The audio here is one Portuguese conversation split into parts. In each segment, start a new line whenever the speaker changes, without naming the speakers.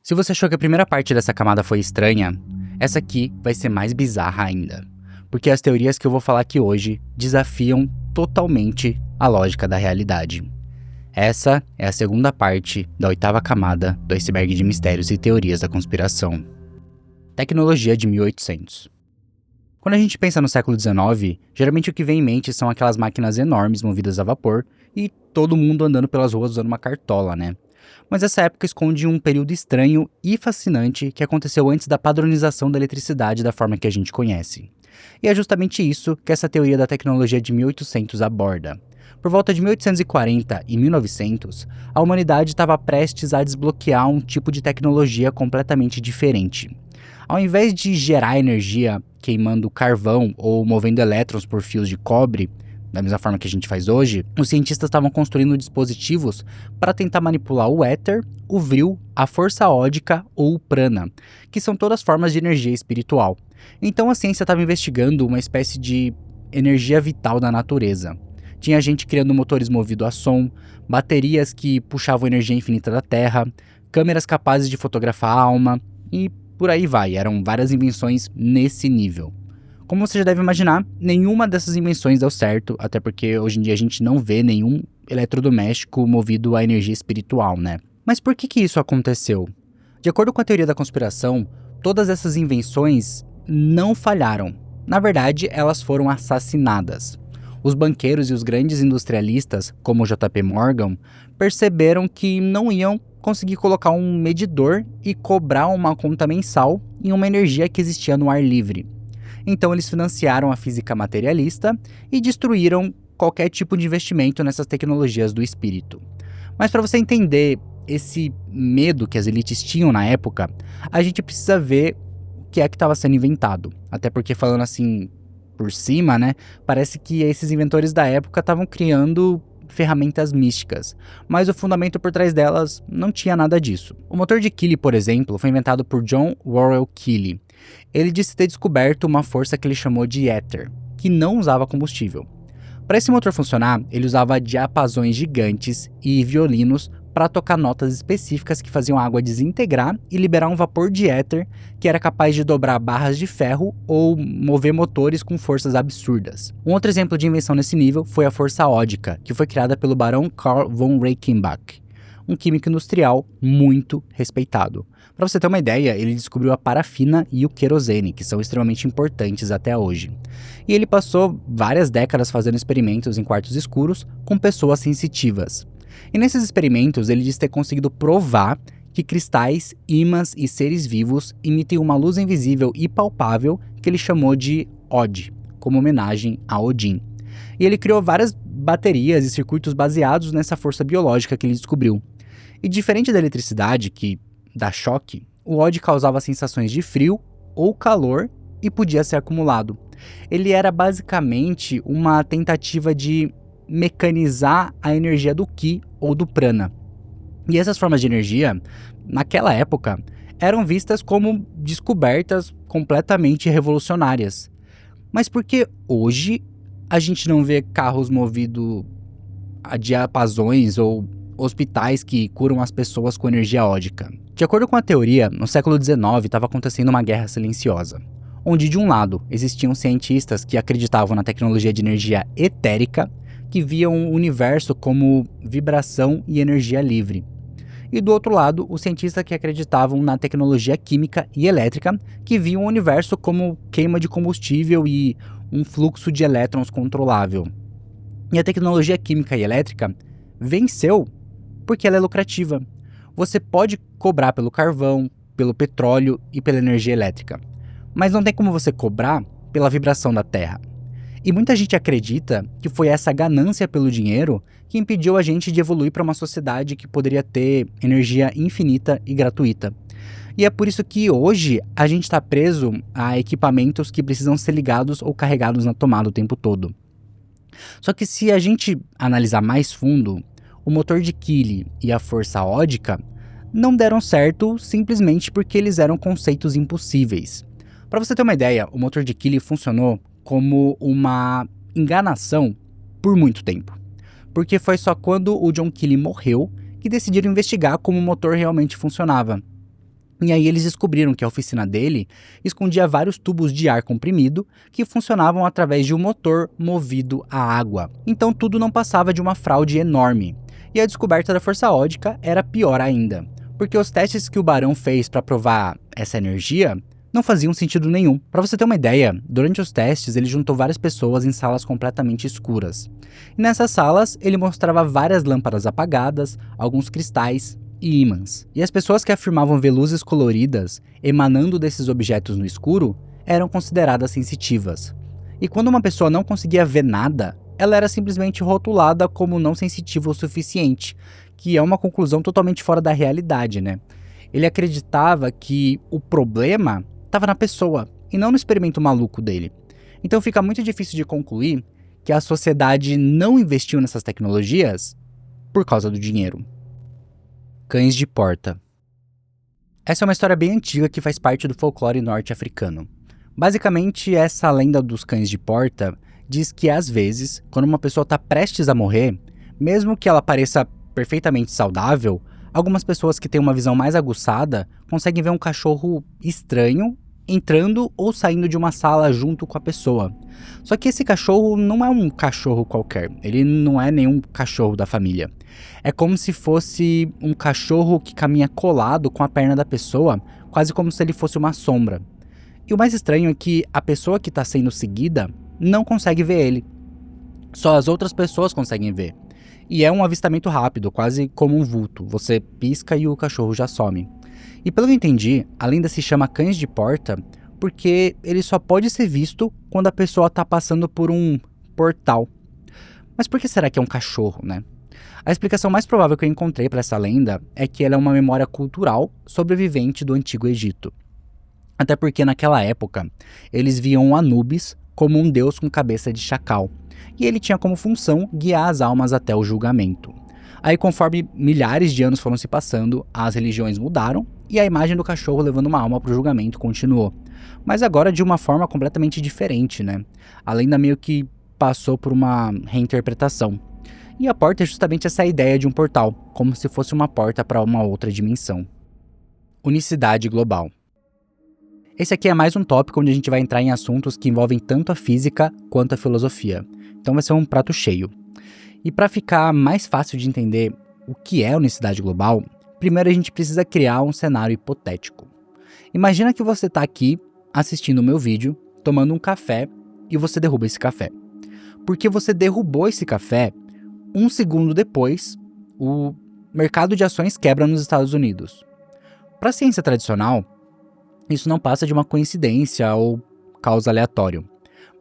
Se você achou que a primeira parte dessa camada foi estranha, essa aqui vai ser mais bizarra ainda, porque as teorias que eu vou falar aqui hoje desafiam totalmente a lógica da realidade. Essa é a segunda parte da oitava camada do iceberg de mistérios e teorias da conspiração. Tecnologia de 1800. Quando a gente pensa no século XIX, geralmente o que vem em mente são aquelas máquinas enormes movidas a vapor e todo mundo andando pelas ruas usando uma cartola, né? Mas essa época esconde um período estranho e fascinante que aconteceu antes da padronização da eletricidade da forma que a gente conhece. E é justamente isso que essa teoria da tecnologia de 1800 aborda. Por volta de 1840 e 1900, a humanidade estava prestes a desbloquear um tipo de tecnologia completamente diferente. Ao invés de gerar energia queimando carvão ou movendo elétrons por fios de cobre, da mesma forma que a gente faz hoje, os cientistas estavam construindo dispositivos para tentar manipular o éter, o vril, a força ódica ou o prana, que são todas formas de energia espiritual. Então a ciência estava investigando uma espécie de energia vital da natureza. Tinha gente criando motores movidos a som, baterias que puxavam energia infinita da Terra, câmeras capazes de fotografar a alma e por aí vai, eram várias invenções nesse nível. Como você já deve imaginar, nenhuma dessas invenções deu certo, até porque hoje em dia a gente não vê nenhum eletrodoméstico movido a energia espiritual, né? Mas por que isso aconteceu? De acordo com a teoria da conspiração, todas essas invenções não falharam. Na verdade, elas foram assassinadas. Os banqueiros e os grandes industrialistas, como o JP Morgan, perceberam que não iam conseguir colocar um medidor e cobrar uma conta mensal em uma energia que existia no ar livre. Então eles financiaram a física materialista e destruíram qualquer tipo de investimento nessas tecnologias do espírito. Mas para você entender esse medo que as elites tinham na época, a gente precisa ver o que é que estava sendo inventado. Até porque falando assim por cima, né, parece que esses inventores da época estavam criando ferramentas místicas, mas o fundamento por trás delas não tinha nada disso. O motor de Keely, por exemplo, foi inventado por John Worrell Keely. Ele disse ter descoberto uma força que ele chamou de éter, que não usava combustível. Para esse motor funcionar, ele usava diapasões gigantes e violinos para tocar notas específicas que faziam a água desintegrar e liberar um vapor de éter que era capaz de dobrar barras de ferro ou mover motores com forças absurdas. Um outro exemplo de invenção nesse nível foi a força ódica, que foi criada pelo barão Carl von Reichenbach, um químico industrial muito respeitado. Para você ter uma ideia, ele descobriu a parafina e o querosene, que são extremamente importantes até hoje. E ele passou várias décadas fazendo experimentos em quartos escuros com pessoas sensitivas. E nesses experimentos, ele diz ter conseguido provar que cristais, ímãs e seres vivos emitem uma luz invisível e palpável que ele chamou de OD, como homenagem a Odin. E ele criou várias baterias e circuitos baseados nessa força biológica que ele descobriu. E diferente da eletricidade, que dá choque, o OD causava sensações de frio ou calor e podia ser acumulado. Ele era basicamente uma tentativa de mecanizar a energia do Ki ou do prana. E essas formas de energia, naquela época, eram vistas como descobertas completamente revolucionárias. Mas por que hoje a gente não vê carros movidos a diapasões ou hospitais que curam as pessoas com energia ódica? De acordo com a teoria, no século XIX estava acontecendo uma guerra silenciosa, onde de um lado existiam cientistas que acreditavam na tecnologia de energia etérica, que viam o universo como vibração e energia livre. E do outro lado, os cientistas que acreditavam na tecnologia química e elétrica, que viam o universo como queima de combustível e um fluxo de elétrons controlável. E a tecnologia química e elétrica venceu porque ela é lucrativa. Você pode cobrar pelo carvão, pelo petróleo e pela energia elétrica, mas não tem como você cobrar pela vibração da Terra. E muita gente acredita que foi essa ganância pelo dinheiro que impediu a gente de evoluir para uma sociedade que poderia ter energia infinita e gratuita. E é por isso que hoje a gente está preso a equipamentos que precisam ser ligados ou carregados na tomada o tempo todo. Só que se a gente analisar mais fundo, o motor de Keely e a força ódica não deram certo simplesmente porque eles eram conceitos impossíveis. Para você ter uma ideia, o motor de Keely funcionou como uma enganação por muito tempo. Porque foi só quando o John Keely morreu que decidiram investigar como o motor realmente funcionava. E aí eles descobriram que a oficina dele escondia vários tubos de ar comprimido que funcionavam através de um motor movido a água. Então tudo não passava de uma fraude enorme. E a descoberta da força ódica era pior ainda, porque os testes que o Barão fez para provar essa energia não faziam sentido nenhum. Para você ter uma ideia, durante os testes ele juntou várias pessoas em salas completamente escuras. E nessas salas ele mostrava várias lâmpadas apagadas, alguns cristais e ímãs. E as pessoas que afirmavam ver luzes coloridas emanando desses objetos no escuro eram consideradas sensitivas. E quando uma pessoa não conseguia ver nada, ela era simplesmente rotulada como não sensitiva o suficiente, que é uma conclusão totalmente fora da realidade, né? Ele acreditava que o problema estava na pessoa e não no experimento maluco dele. Então fica muito difícil de concluir que a sociedade não investiu nessas tecnologias por causa do dinheiro. Cães de porta. Essa é uma história bem antiga que faz parte do folclore norte-africano. Basicamente, essa lenda dos cães de porta diz que, às vezes, quando uma pessoa está prestes a morrer, mesmo que ela pareça perfeitamente saudável, algumas pessoas que têm uma visão mais aguçada conseguem ver um cachorro estranho entrando ou saindo de uma sala junto com a pessoa. Só que esse cachorro não é um cachorro qualquer, ele não é nenhum cachorro da família. É como se fosse um cachorro que caminha colado com a perna da pessoa, quase como se ele fosse uma sombra. E o mais estranho é que a pessoa que está sendo seguida não consegue ver ele. Só as outras pessoas conseguem ver. E é um avistamento rápido, quase como um vulto. Você pisca e o cachorro já some. E pelo que eu entendi, a lenda se chama cães de porta porque ele só pode ser visto quando a pessoa está passando por um portal. Mas por que será que é um cachorro, né? A explicação mais provável que eu encontrei para essa lenda é que ela é uma memória cultural sobrevivente do Antigo Egito. Até porque naquela época, eles viam Anubis como um deus com cabeça de chacal, e ele tinha como função guiar as almas até o julgamento. Aí, conforme milhares de anos foram se passando, as religiões mudaram e a imagem do cachorro levando uma alma para o julgamento continuou. Mas agora de uma forma completamente diferente, né? A lenda meio que passou por uma reinterpretação. E a porta é justamente essa ideia de um portal, como se fosse uma porta para uma outra dimensão. Unicidade global. Esse aqui é mais um tópico onde a gente vai entrar em assuntos que envolvem tanto a física quanto a filosofia. Então vai ser um prato cheio. E para ficar mais fácil de entender o que é unicidade global, primeiro a gente precisa criar um cenário hipotético. Imagina que você está aqui assistindo o meu vídeo, tomando um café e você derruba esse café. Porque você derrubou esse café, um segundo depois, o mercado de ações quebra nos Estados Unidos. Para a ciência tradicional, isso não passa de uma coincidência ou causa aleatória.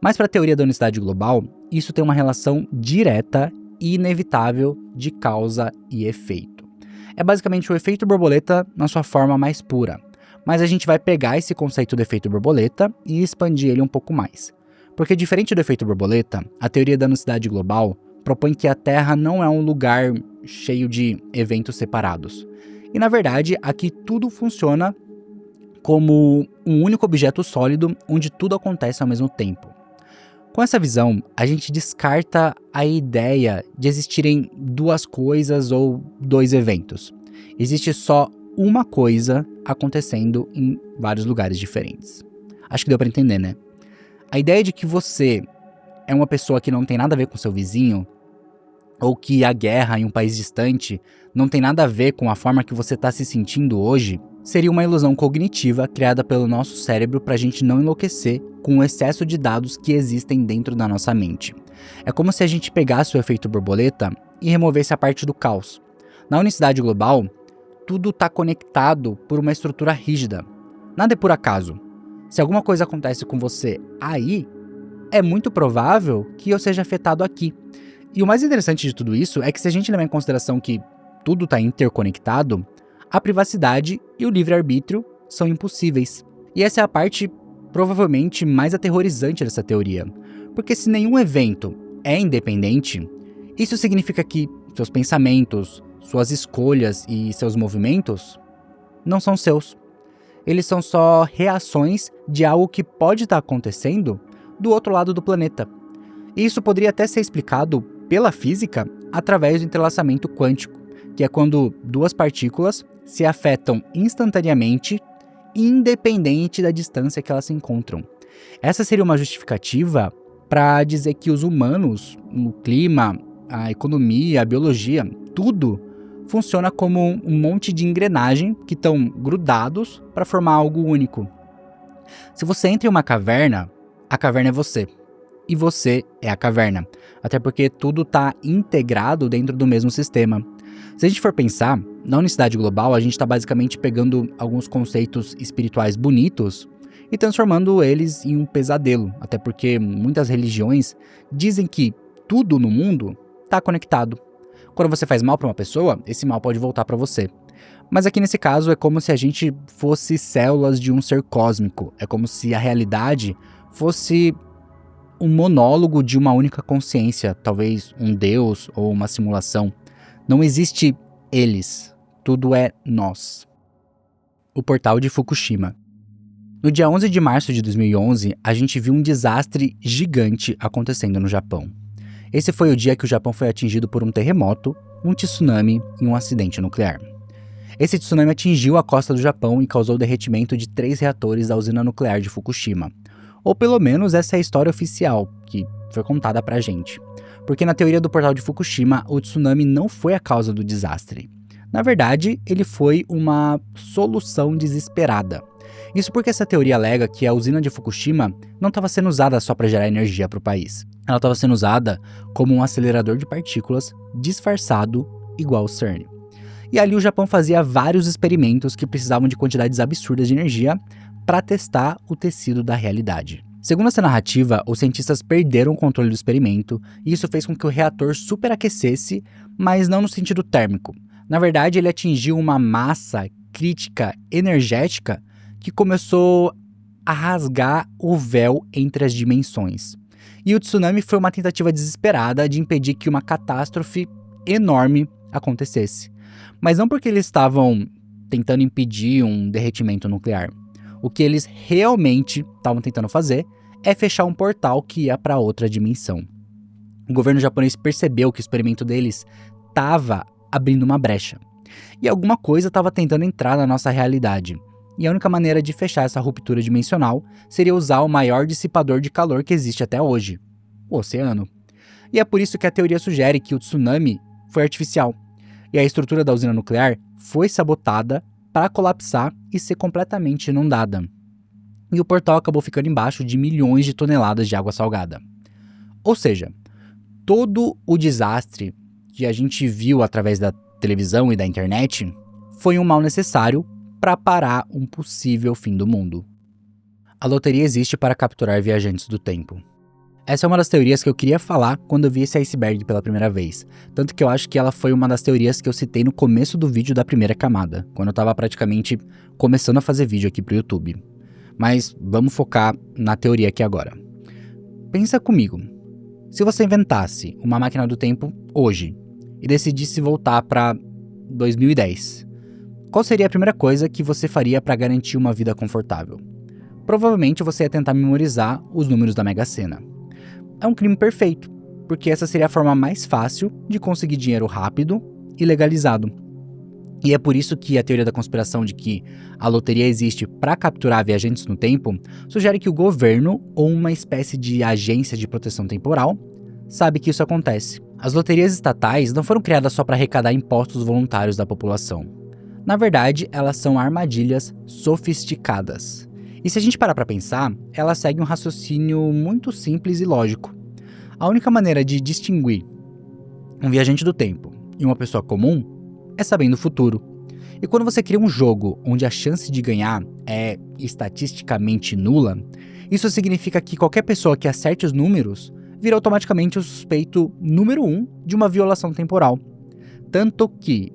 Mas para a teoria da unicidade global, isso tem uma relação direta e inevitável de causa e efeito. É basicamente o efeito borboleta na sua forma mais pura. Mas a gente vai pegar esse conceito do efeito borboleta e expandir ele um pouco mais. Porque diferente do efeito borboleta, a teoria da unicidade global propõe que a Terra não é um lugar cheio de eventos separados. E na verdade, aqui tudo funciona como um único objeto sólido onde tudo acontece ao mesmo tempo. Com essa visão, a gente descarta a ideia de existirem duas coisas ou dois eventos. Existe só uma coisa acontecendo em vários lugares diferentes. Acho que deu para entender, né? A ideia de que você é uma pessoa que não tem nada a ver com seu vizinho, ou que a guerra em um país distante não tem nada a ver com a forma que você está se sentindo hoje, seria uma ilusão cognitiva criada pelo nosso cérebro para a gente não enlouquecer com o excesso de dados que existem dentro da nossa mente. É como se a gente pegasse o efeito borboleta e removesse a parte do caos. Na unicidade global, tudo está conectado por uma estrutura rígida. Nada é por acaso. Se alguma coisa acontece com você aí, é muito provável que eu seja afetado aqui. E o mais interessante de tudo isso é que se a gente levar em consideração que tudo está interconectado, a privacidade e o livre-arbítrio são impossíveis. E essa é a parte provavelmente mais aterrorizante dessa teoria. Porque se nenhum evento é independente, isso significa que seus pensamentos, suas escolhas e seus movimentos não são seus. Eles são só reações de algo que pode estar acontecendo do outro lado do planeta. E isso poderia até ser explicado pela física através do entrelaçamento quântico, que é quando duas partículas se afetam instantaneamente, independente da distância que elas se encontram. Essa seria uma justificativa para dizer que os humanos, o clima, a economia, a biologia, tudo funciona como um monte de engrenagem que estão grudados para formar algo único. Se você entra em uma caverna, a caverna é você. E você é a caverna. Até porque tudo está integrado dentro do mesmo sistema. Se a gente for pensar, na unicidade global, a gente está basicamente pegando alguns conceitos espirituais bonitos e transformando eles em um pesadelo. Até porque muitas religiões dizem que tudo no mundo está conectado. Quando você faz mal para uma pessoa, esse mal pode voltar para você. Mas aqui nesse caso é como se a gente fosse células de um ser cósmico. É como se a realidade fosse um monólogo de uma única consciência, talvez um deus ou uma simulação. Não existe eles, tudo é nós. O portal de Fukushima. No dia 11 de março de 2011, a gente viu um desastre gigante acontecendo no Japão. Esse foi o dia que o Japão foi atingido por um terremoto, um tsunami e um acidente nuclear. Esse tsunami atingiu a costa do Japão e causou o derretimento de 3 reatores da usina nuclear de Fukushima. Ou pelo menos essa é a história oficial, que foi contada pra gente. Porque na teoria do portal de Fukushima, o tsunami não foi a causa do desastre. Na verdade, ele foi uma solução desesperada. Isso porque essa teoria alega que a usina de Fukushima não estava sendo usada só para gerar energia para o país. Ela estava sendo usada como um acelerador de partículas disfarçado igual o CERN. E ali o Japão fazia vários experimentos que precisavam de quantidades absurdas de energia para testar o tecido da realidade. Segundo essa narrativa, os cientistas perderam o controle do experimento e isso fez com que o reator superaquecesse, mas não no sentido térmico. Na verdade, ele atingiu uma massa crítica energética que começou a rasgar o véu entre as dimensões. E o tsunami foi uma tentativa desesperada de impedir que uma catástrofe enorme acontecesse. Mas não porque eles estavam tentando impedir um derretimento nuclear. O que eles realmente estavam tentando fazer é fechar um portal que ia para outra dimensão. O governo japonês percebeu que o experimento deles estava abrindo uma brecha. E alguma coisa estava tentando entrar na nossa realidade. E a única maneira de fechar essa ruptura dimensional seria usar o maior dissipador de calor que existe até hoje, o oceano. E é por isso que a teoria sugere que o tsunami foi artificial, e a estrutura da usina nuclear foi sabotada para colapsar e ser completamente inundada. E o portal acabou ficando embaixo de milhões de toneladas de água salgada. Ou seja, todo o desastre que a gente viu através da televisão e da internet foi um mal necessário para parar um possível fim do mundo. A loteria existe para capturar viajantes do tempo. Essa é uma das teorias que eu queria falar quando eu vi esse iceberg pela primeira vez, tanto que eu acho que ela foi uma das teorias que eu citei no começo do vídeo da primeira camada, quando eu estava praticamente começando a fazer vídeo aqui pro YouTube. Mas vamos focar na teoria aqui agora. Pensa comigo, se você inventasse uma máquina do tempo hoje e decidisse voltar para 2010, qual seria a primeira coisa que você faria para garantir uma vida confortável? Provavelmente você ia tentar memorizar os números da Mega Sena. É um crime perfeito, porque essa seria a forma mais fácil de conseguir dinheiro rápido e legalizado. E é por isso que a teoria da conspiração de que a loteria existe para capturar viajantes no tempo sugere que o governo ou uma espécie de agência de proteção temporal sabe que isso acontece. As loterias estatais não foram criadas só para arrecadar impostos voluntários da população. Na verdade, elas são armadilhas sofisticadas. E se a gente parar para pensar, elas seguem um raciocínio muito simples e lógico. A única maneira de distinguir um viajante do tempo e uma pessoa comum é sabendo o futuro. E quando você cria um jogo onde a chance de ganhar é estatisticamente nula, isso significa que qualquer pessoa que acerte os números vira automaticamente o suspeito número 1 de uma violação temporal. Tanto que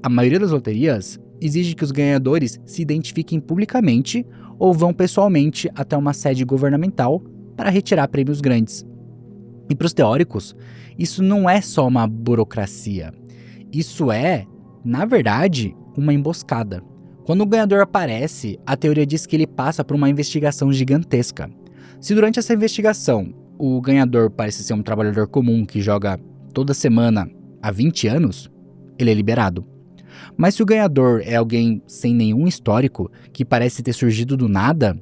a maioria das loterias exige que os ganhadores se identifiquem publicamente ou vão pessoalmente até uma sede governamental para retirar prêmios grandes. E para os teóricos, isso não é só uma burocracia. Isso é, na verdade, uma emboscada. Quando o ganhador aparece, a teoria diz que ele passa por uma investigação gigantesca. Se durante essa investigação o ganhador parece ser um trabalhador comum que joga toda semana há 20 anos, ele é liberado. Mas se o ganhador é alguém sem nenhum histórico, que parece ter surgido do nada,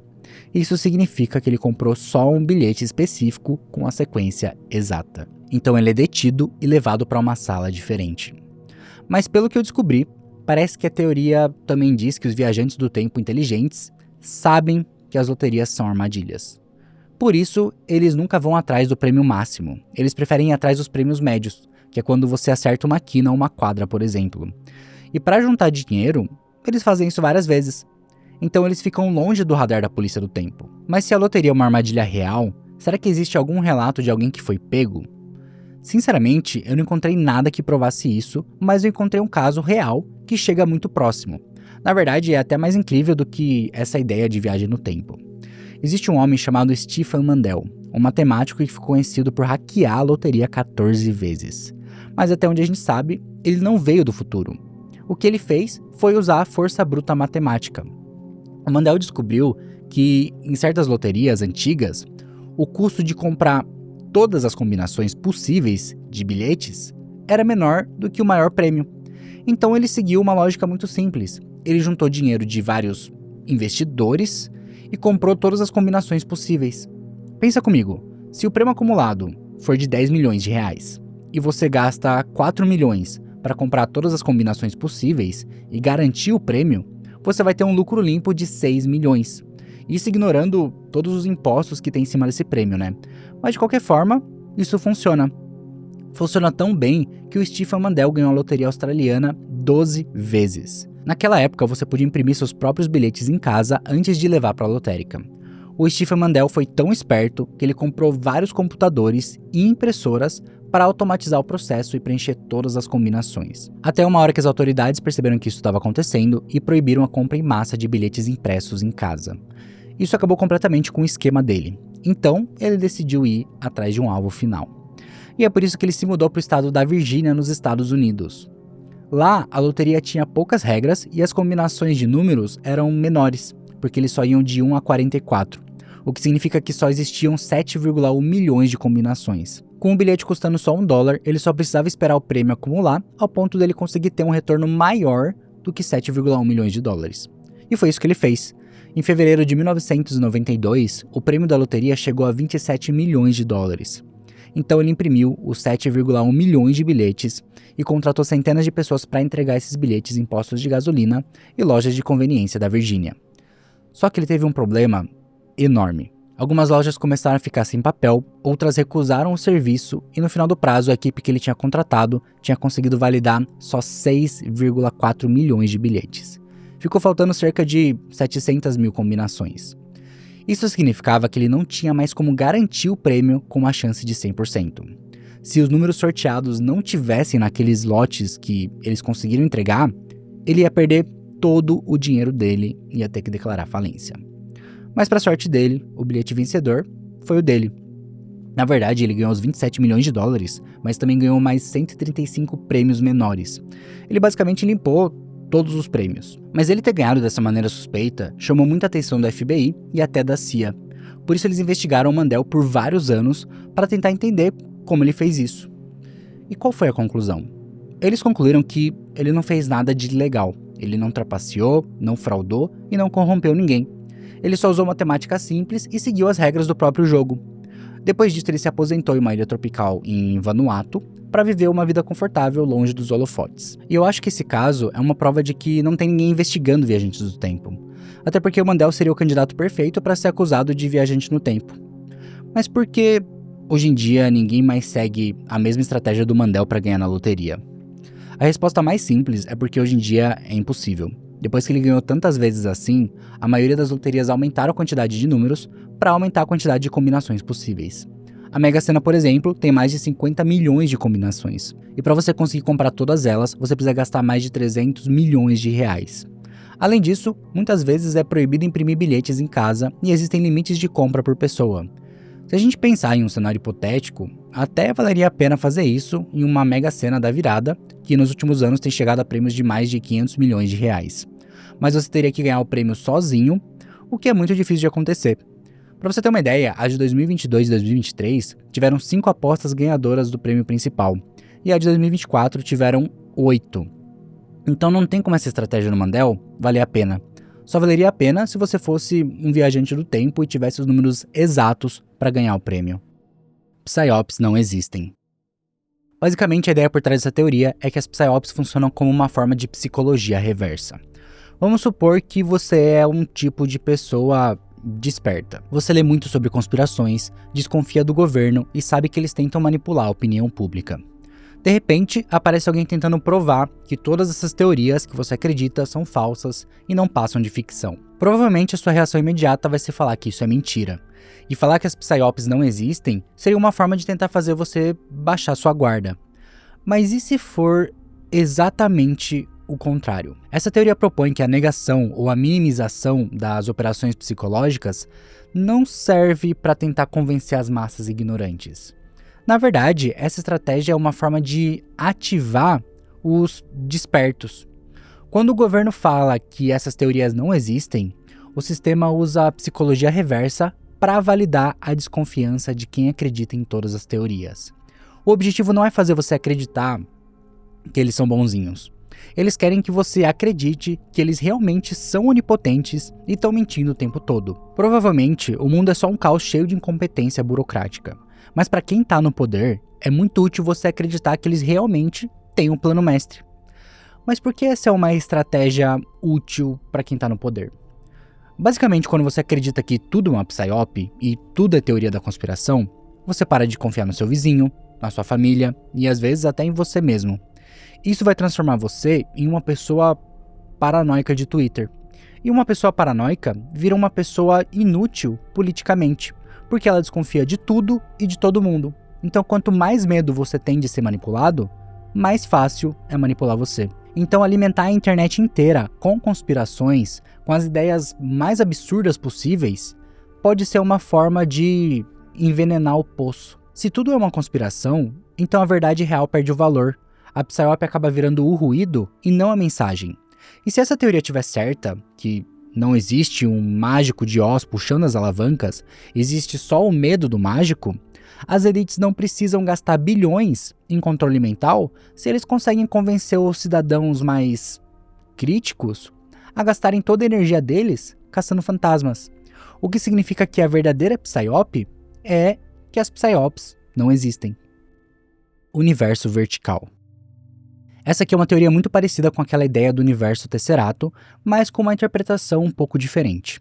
isso significa que ele comprou só um bilhete específico com a sequência exata. Então ele é detido e levado para uma sala diferente. Mas pelo que eu descobri, parece que a teoria também diz que os viajantes do tempo inteligentes sabem que as loterias são armadilhas. Por isso, eles nunca vão atrás do prêmio máximo. Eles preferem ir atrás dos prêmios médios, que é quando você acerta uma quina ou uma quadra, por exemplo. E para juntar dinheiro, eles fazem isso várias vezes. Então eles ficam longe do radar da polícia do tempo. Mas se a loteria é uma armadilha real, será que existe algum relato de alguém que foi pego? Sinceramente, eu não encontrei nada que provasse isso, mas eu encontrei um caso real que chega muito próximo. Na verdade, é até mais incrível do que essa ideia de viagem no tempo. Existe um homem chamado Stefan Mandel, um matemático que ficou conhecido por hackear a loteria 14 vezes. Mas até onde a gente sabe, ele não veio do futuro. O que ele fez foi usar a força bruta matemática. O Mandel descobriu que, em certas loterias antigas, o custo de comprar todas as combinações possíveis de bilhetes era menor do que o maior prêmio. Então ele seguiu uma lógica muito simples. Ele juntou dinheiro de vários investidores e comprou todas as combinações possíveis. Pensa comigo, se o prêmio acumulado for de 10 milhões de reais e você gasta 4 milhões para comprar todas as combinações possíveis e garantir o prêmio, você vai ter um lucro limpo de 6 milhões. Isso ignorando todos os impostos que tem em cima desse prêmio, né? Mas de qualquer forma, isso funciona. Funciona tão bem que o Stefan Mandel ganhou a loteria australiana 12 vezes. Naquela época, você podia imprimir seus próprios bilhetes em casa antes de levar para a lotérica. O Stefan Mandel foi tão esperto que ele comprou vários computadores e impressoras para automatizar o processo e preencher todas as combinações. Até uma hora que as autoridades perceberam que isso estava acontecendo e proibiram a compra em massa de bilhetes impressos em casa. Isso acabou completamente com o esquema dele. Então, ele decidiu ir atrás de um alvo final. E é por isso que ele se mudou para o estado da Virgínia, nos Estados Unidos. Lá, a loteria tinha poucas regras e as combinações de números eram menores, porque eles só iam de 1 a 44, o que significa que só existiam 7,1 milhões de combinações. Com o bilhete custando só $1, ele só precisava esperar o prêmio acumular, ao ponto dele conseguir ter um retorno maior do que 7,1 milhões de dólares. E foi isso que ele fez. Em fevereiro de 1992, o prêmio da loteria chegou a 27 milhões de dólares. Então ele imprimiu os 7,1 milhões de bilhetes e contratou centenas de pessoas para entregar esses bilhetes em postos de gasolina e lojas de conveniência da Virgínia. Só que ele teve um problema enorme. Algumas lojas começaram a ficar sem papel, outras recusaram o serviço e no final do prazo a equipe que ele tinha contratado tinha conseguido validar só 6,4 milhões de bilhetes. Ficou faltando cerca de 700 mil combinações. Isso significava que ele não tinha mais como garantir o prêmio com uma chance de 100%. Se os números sorteados não tivessem naqueles lotes que eles conseguiram entregar, ele ia perder todo o dinheiro dele e ia ter que declarar falência. Mas para sorte dele, o bilhete vencedor foi o dele. Na verdade, ele ganhou os 27 milhões de dólares, mas também ganhou mais 135 prêmios menores. Ele basicamente limpou todos os prêmios. Mas ele ter ganhado dessa maneira suspeita chamou muita atenção do FBI e até da CIA. Por isso eles investigaram o Mandel por vários anos para tentar entender como ele fez isso. E qual foi a conclusão? Eles concluíram que ele não fez nada de ilegal. Ele não trapaceou, não fraudou e não corrompeu ninguém. Ele só usou matemática simples e seguiu as regras do próprio jogo. Depois disso, ele se aposentou em uma ilha tropical em Vanuatu para viver uma vida confortável longe dos holofotes. E eu acho que esse caso é uma prova de que não tem ninguém investigando viajantes do tempo. Até porque o Mandel seria o candidato perfeito para ser acusado de viajante no tempo. Mas por que hoje em dia ninguém mais segue a mesma estratégia do Mandel para ganhar na loteria? A resposta mais simples é porque hoje em dia é impossível. Depois que ele ganhou tantas vezes assim, a maioria das loterias aumentaram a quantidade de números para aumentar a quantidade de combinações possíveis. A Mega Sena, por exemplo, tem mais de 50 milhões de combinações. E para você conseguir comprar todas elas, você precisa gastar mais de 300 milhões de reais. Além disso, muitas vezes é proibido imprimir bilhetes em casa e existem limites de compra por pessoa. Se a gente pensar em um cenário hipotético, até valeria a pena fazer isso em uma Mega Sena da virada, que nos últimos anos tem chegado a prêmios de mais de 500 milhões de reais. Mas você teria que ganhar o prêmio sozinho, o que é muito difícil de acontecer. Para você ter uma ideia, a de 2022 e 2023 tiveram 5 apostas ganhadoras do prêmio principal, e a de 2024 tiveram 8. Então não tem como essa estratégia no Mandel valer a pena. Só valeria a pena se você fosse um viajante do tempo e tivesse os números exatos para ganhar o prêmio. Psyops não existem. Basicamente, a ideia por trás dessa teoria é que as Psyops funcionam como uma forma de psicologia reversa. Vamos supor que você é um tipo de pessoa desperta. Você lê muito sobre conspirações, desconfia do governo e sabe que eles tentam manipular a opinião pública. De repente, aparece alguém tentando provar que todas essas teorias que você acredita são falsas e não passam de ficção. Provavelmente a sua reação imediata vai ser falar que isso é mentira. E falar que as Psyops não existem seria uma forma de tentar fazer você baixar sua guarda. Mas e se for exatamente o contrário? Essa teoria propõe que a negação ou a minimização das operações psicológicas não serve para tentar convencer as massas ignorantes. Na verdade, essa estratégia é uma forma de ativar os despertos. Quando o governo fala que essas teorias não existem, o sistema usa a psicologia reversa para validar a desconfiança de quem acredita em todas as teorias. O objetivo não é fazer você acreditar que eles são bonzinhos. Eles querem que você acredite que eles realmente são onipotentes e estão mentindo o tempo todo. Provavelmente, o mundo é só um caos cheio de incompetência burocrática. Mas para quem está no poder, é muito útil você acreditar que eles realmente têm um plano mestre. Mas por que essa é uma estratégia útil para quem está no poder? Basicamente, quando você acredita que tudo é uma psyop e tudo é teoria da conspiração, você para de confiar no seu vizinho, na sua família e às vezes até em você mesmo. Isso vai transformar você em uma pessoa paranoica de Twitter. E uma pessoa paranoica vira uma pessoa inútil politicamente, porque ela desconfia de tudo e de todo mundo. Então, quanto mais medo você tem de ser manipulado, mais fácil é manipular você. Então, alimentar a internet inteira com conspirações, com as ideias mais absurdas possíveis, pode ser uma forma de envenenar o poço. Se tudo é uma conspiração, então a verdade real perde o valor. A Psyop acaba virando o ruído e não a mensagem. E se essa teoria estiver certa, que não existe um mágico de Oz puxando as alavancas, existe só o medo do mágico, as elites não precisam gastar bilhões em controle mental se eles conseguem convencer os cidadãos mais críticos a gastarem toda a energia deles caçando fantasmas. O que significa que a verdadeira Psyop é que as Psyops não existem. Universo vertical. Essa aqui é uma teoria muito parecida com aquela ideia do universo tesserato, mas com uma interpretação um pouco diferente.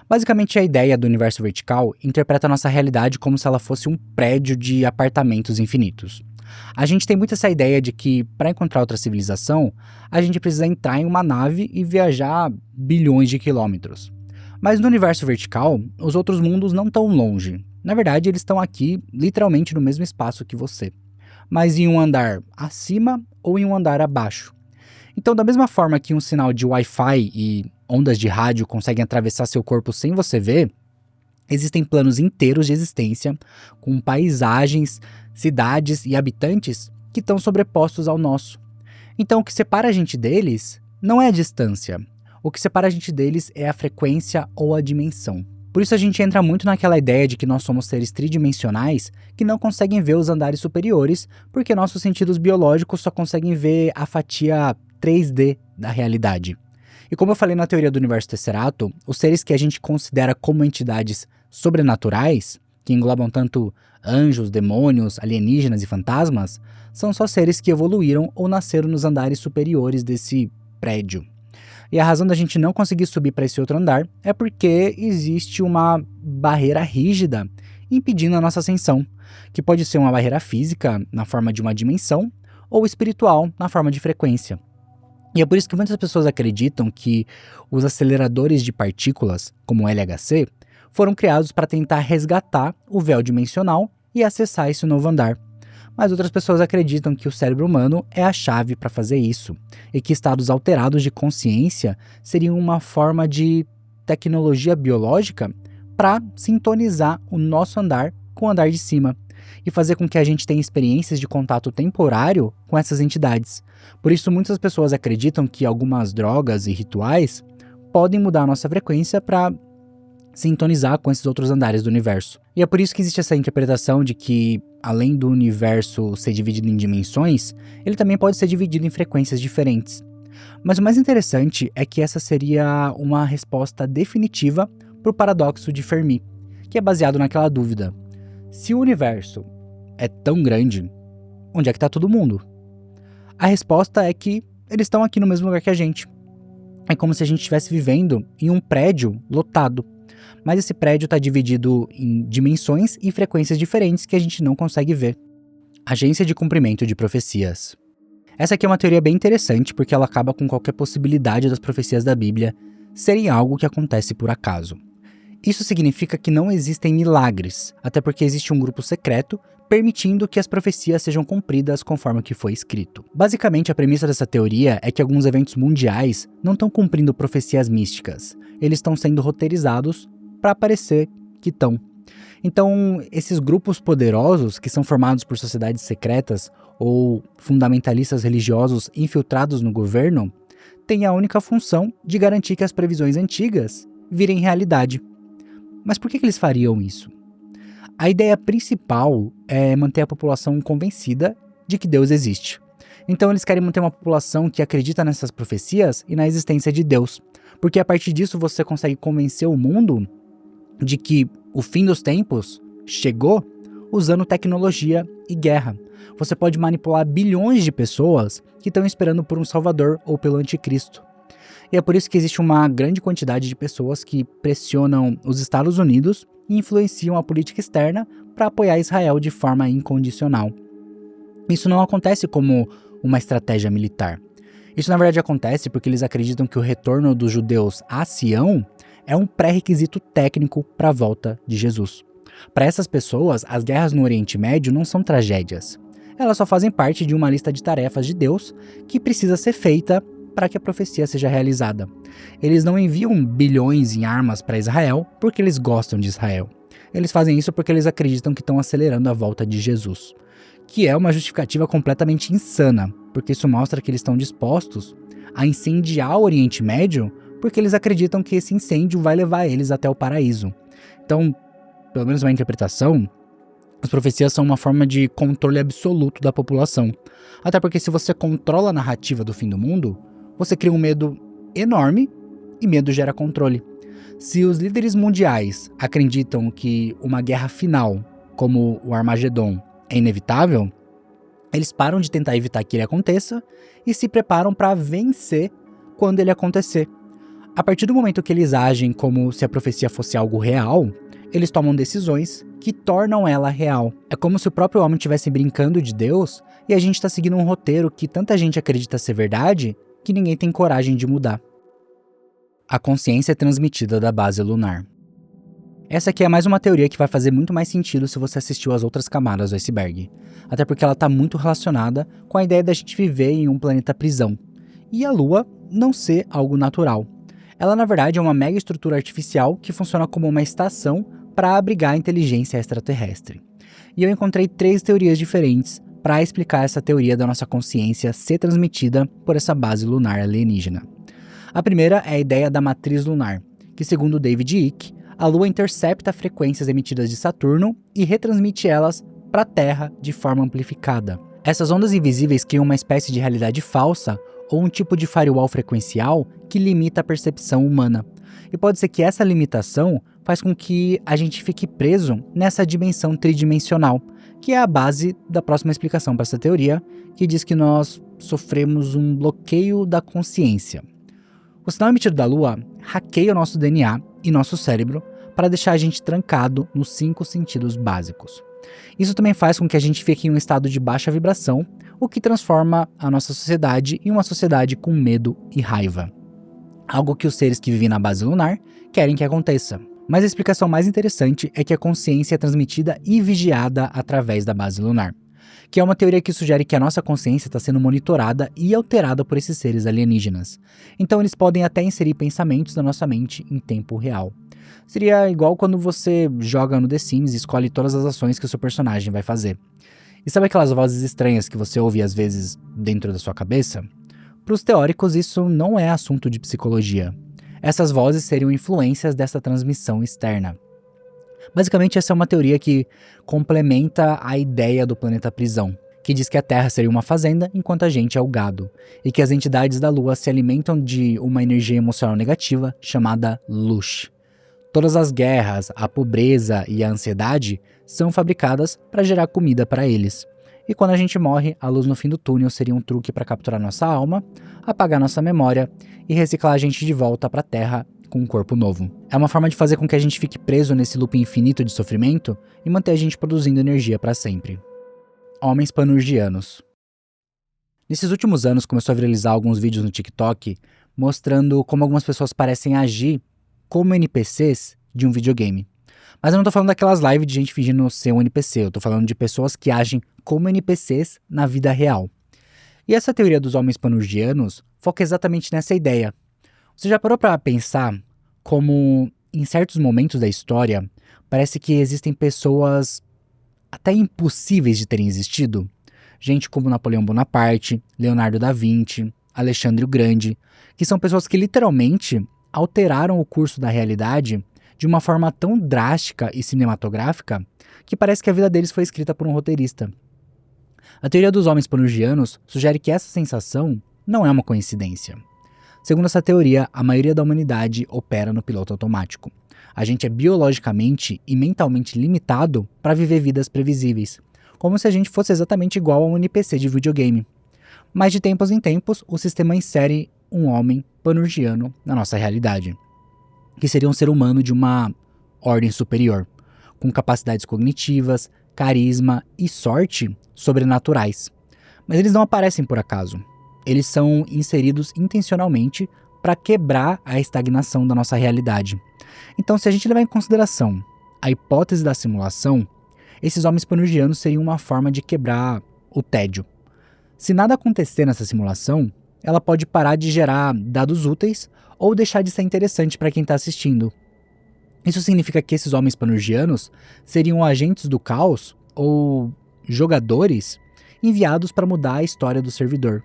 Basicamente, a ideia do universo vertical interpreta a nossa realidade como se ela fosse um prédio de apartamentos infinitos. A gente tem muito essa ideia de que, para encontrar outra civilização, a gente precisa entrar em uma nave e viajar bilhões de quilômetros. Mas no universo vertical, os outros mundos não estão longe. Na verdade, eles estão aqui, literalmente no mesmo espaço que você, mas em um andar acima ou em um andar abaixo. Então, da mesma forma que um sinal de Wi-Fi e ondas de rádio conseguem atravessar seu corpo sem você ver, existem planos inteiros de existência, com paisagens, cidades e habitantes que estão sobrepostos ao nosso. Então, o que separa a gente deles não é a distância. O que separa a gente deles é a frequência ou a dimensão. Por isso a gente entra muito naquela ideia de que nós somos seres tridimensionais que não conseguem ver os andares superiores, porque nossos sentidos biológicos só conseguem ver a fatia 3D da realidade. E como eu falei na teoria do universo tesserato, os seres que a gente considera como entidades sobrenaturais, que englobam tanto anjos, demônios, alienígenas e fantasmas, são só seres que evoluíram ou nasceram nos andares superiores desse prédio. E a razão da gente não conseguir subir para esse outro andar é porque existe uma barreira rígida impedindo a nossa ascensão, que pode ser uma barreira física na forma de uma dimensão ou espiritual na forma de frequência. E é por isso que muitas pessoas acreditam que os aceleradores de partículas, como o LHC, foram criados para tentar resgatar o véu dimensional e acessar esse novo andar. Mas outras pessoas acreditam que o cérebro humano é a chave para fazer isso, e que estados alterados de consciência seriam uma forma de tecnologia biológica para sintonizar o nosso andar com o andar de cima, e fazer com que a gente tenha experiências de contato temporário com essas entidades. Por isso, muitas pessoas acreditam que algumas drogas e rituais podem mudar a nossa frequência para sintonizar com esses outros andares do universo. E é por isso que existe essa interpretação de que, além do universo ser dividido em dimensões, ele também pode ser dividido em frequências diferentes. Mas o mais interessante é que essa seria uma resposta definitiva para o paradoxo de Fermi, que é baseado naquela dúvida: se o universo é tão grande, onde é que está todo mundo? A resposta é que eles estão aqui no mesmo lugar que a gente. É como se a gente estivesse vivendo em um prédio lotado, mas esse prédio está dividido em dimensões e frequências diferentes que a gente não consegue ver. Agência de cumprimento de profecias. Essa aqui é uma teoria bem interessante porque ela acaba com qualquer possibilidade das profecias da Bíblia serem algo que acontece por acaso. Isso significa que não existem milagres, até porque existe um grupo secreto permitindo que as profecias sejam cumpridas conforme o que foi escrito. Basicamente, a premissa dessa teoria é que alguns eventos mundiais não estão cumprindo profecias místicas, eles estão sendo roteirizados para parecer que estão. Então, esses grupos poderosos, que são formados por sociedades secretas ou fundamentalistas religiosos infiltrados no governo, têm a única função de garantir que as previsões antigas virem realidade. Mas por que eles fariam isso? A ideia principal é manter a população convencida de que Deus existe. Então eles querem manter uma população que acredita nessas profecias e na existência de Deus, porque a partir disso você consegue convencer o mundo de que o fim dos tempos chegou usando tecnologia e guerra. Você pode manipular bilhões de pessoas que estão esperando por um salvador ou pelo anticristo. E é por isso que existe uma grande quantidade de pessoas que pressionam os Estados Unidos e influenciam a política externa para apoiar Israel de forma incondicional. Isso não acontece como uma estratégia militar. Isso na verdade acontece porque eles acreditam que o retorno dos judeus a Sião é um pré-requisito técnico para a volta de Jesus. Para essas pessoas, as guerras no Oriente Médio não são tragédias. Elas só fazem parte de uma lista de tarefas de Deus que precisa ser feita para que a profecia seja realizada. Eles não enviam bilhões em armas para Israel porque eles gostam de Israel. Eles fazem isso porque eles acreditam que estão acelerando a volta de Jesus, que é uma justificativa completamente insana, porque isso mostra que eles estão dispostos a incendiar o Oriente Médio porque eles acreditam que esse incêndio vai levar eles até o paraíso. Então, pelo menos uma interpretação, as profecias são uma forma de controle absoluto da população. Até porque se você controla a narrativa do fim do mundo, você cria um medo enorme e medo gera controle. Se os líderes mundiais acreditam que uma guerra final, como o Armagedon, é inevitável, eles param de tentar evitar que ele aconteça e se preparam para vencer quando ele acontecer. A partir do momento que eles agem como se a profecia fosse algo real, eles tomam decisões que tornam ela real. É como se o próprio homem estivesse brincando de Deus e a gente está seguindo um roteiro que tanta gente acredita ser verdade que ninguém tem coragem de mudar. A consciência é transmitida da base lunar. Essa aqui é mais uma teoria que vai fazer muito mais sentido se você assistiu às outras camadas do iceberg. Até porque ela está muito relacionada com a ideia da gente viver em um planeta prisão. E a Lua não ser algo natural. Ela, na verdade, é uma mega estrutura artificial que funciona como uma estação para abrigar a inteligência extraterrestre. E eu encontrei 3 teorias diferentes para explicar essa teoria da nossa consciência ser transmitida por essa base lunar alienígena. A primeira é a ideia da matriz lunar, que segundo David Icke, a Lua intercepta frequências emitidas de Saturno e retransmite elas para a Terra de forma amplificada. Essas ondas invisíveis criam uma espécie de realidade falsa ou um tipo de firewall frequencial que limita a percepção humana. E pode ser que essa limitação faz com que a gente fique preso nessa dimensão tridimensional, que é a base da próxima explicação para essa teoria, que diz que nós sofremos um bloqueio da consciência. O sinal emitido da Lua hackeia o nosso DNA e nosso cérebro para deixar a gente trancado nos 5 sentidos básicos. Isso também faz com que a gente fique em um estado de baixa vibração, o que transforma a nossa sociedade em uma sociedade com medo e raiva. Algo que os seres que vivem na base lunar querem que aconteça. Mas a explicação mais interessante é que a consciência é transmitida e vigiada através da base lunar, que é uma teoria que sugere que a nossa consciência está sendo monitorada e alterada por esses seres alienígenas. Então eles podem até inserir pensamentos na nossa mente em tempo real. Seria igual quando você joga no The Sims e escolhe todas as ações que o seu personagem vai fazer. E sabe aquelas vozes estranhas que você ouve às vezes dentro da sua cabeça? Para os teóricos, isso não é assunto de psicologia. Essas vozes seriam influências dessa transmissão externa. Basicamente, essa é uma teoria que complementa a ideia do planeta prisão, que diz que a Terra seria uma fazenda enquanto a gente é o gado, e que as entidades da Lua se alimentam de uma energia emocional negativa chamada Lush. Todas as guerras, a pobreza e a ansiedade são fabricadas para gerar comida para eles. E quando a gente morre, a luz no fim do túnel seria um truque para capturar nossa alma, apagar nossa memória e reciclar a gente de volta para a Terra com um corpo novo. É uma forma de fazer com que a gente fique preso nesse loop infinito de sofrimento e manter a gente produzindo energia para sempre. Homens panurgianos. Nesses últimos anos começou a viralizar alguns vídeos no TikTok mostrando como algumas pessoas parecem agir como NPCs de um videogame. Mas eu não tô falando daquelas lives de gente fingindo ser um NPC, eu tô falando de pessoas que agem como NPCs na vida real. E essa teoria dos homens panurgianos foca exatamente nessa ideia. Você já parou para pensar como, em certos momentos da história, parece que existem pessoas até impossíveis de terem existido? Gente como Napoleão Bonaparte, Leonardo da Vinci, Alexandre o Grande, que são pessoas que literalmente alteraram o curso da realidade de uma forma tão drástica e cinematográfica que parece que a vida deles foi escrita por um roteirista. A teoria dos homens panurgianos sugere que essa sensação não é uma coincidência. Segundo essa teoria, a maioria da humanidade opera no piloto automático. A gente é biologicamente e mentalmente limitado para viver vidas previsíveis, como se a gente fosse exatamente igual a um NPC de videogame. Mas de tempos em tempos, o sistema insere um homem panurgiano na nossa realidade, que seria um ser humano de uma ordem superior, com capacidades cognitivas, carisma e sorte sobrenaturais. Mas eles não aparecem por acaso. Eles são inseridos intencionalmente para quebrar a estagnação da nossa realidade. Então, se a gente levar em consideração a hipótese da simulação, esses homens panurgianos seriam uma forma de quebrar o tédio. Se nada acontecer nessa simulação, ela pode parar de gerar dados úteis ou deixar de ser interessante para quem está assistindo. Isso significa que esses homens panurgianos seriam agentes do caos ou jogadores enviados para mudar a história do servidor.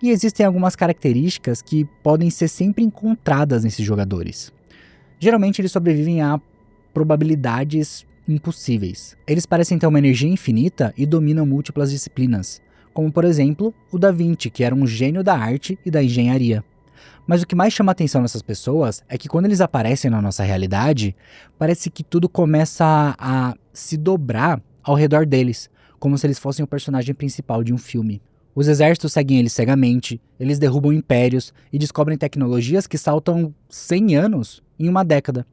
E existem algumas características que podem ser sempre encontradas nesses jogadores. Geralmente eles sobrevivem a probabilidades impossíveis. Eles parecem ter uma energia infinita e dominam múltiplas disciplinas, como por exemplo o Da Vinci, que era um gênio da arte e da engenharia. Mas o que mais chama a atenção nessas pessoas é que quando eles aparecem na nossa realidade, parece que tudo começa a se dobrar ao redor deles, como se eles fossem o personagem principal de um filme. Os exércitos seguem eles cegamente, eles derrubam impérios e descobrem tecnologias que saltam 100 anos em uma década.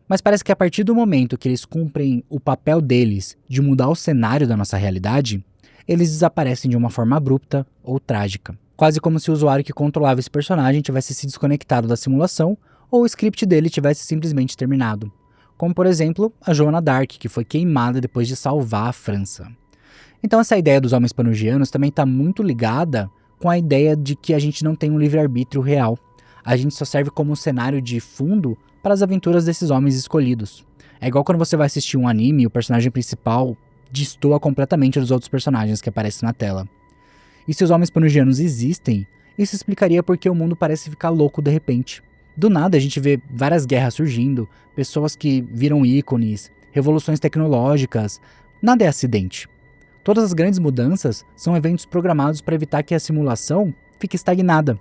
Mas parece que a partir do momento que eles cumprem o papel deles de mudar o cenário da nossa realidade, eles desaparecem de uma forma abrupta ou trágica. Quase como se o usuário que controlava esse personagem tivesse se desconectado da simulação ou o script dele tivesse simplesmente terminado. Como por exemplo, a Joana d'Arc, que foi queimada depois de salvar a França. Então essa ideia dos homens panurgianos também está muito ligada com a ideia de que a gente não tem um livre-arbítrio real. A gente só serve como um cenário de fundo para as aventuras desses homens escolhidos. É igual quando você vai assistir um anime e o personagem principal destoa completamente dos outros personagens que aparecem na tela. E se os homens panurgianos existem, isso explicaria por que o mundo parece ficar louco de repente. Do nada a gente vê várias guerras surgindo, pessoas que viram ícones, revoluções tecnológicas. Nada é acidente. Todas as grandes mudanças são eventos programados para evitar que a simulação fique estagnada.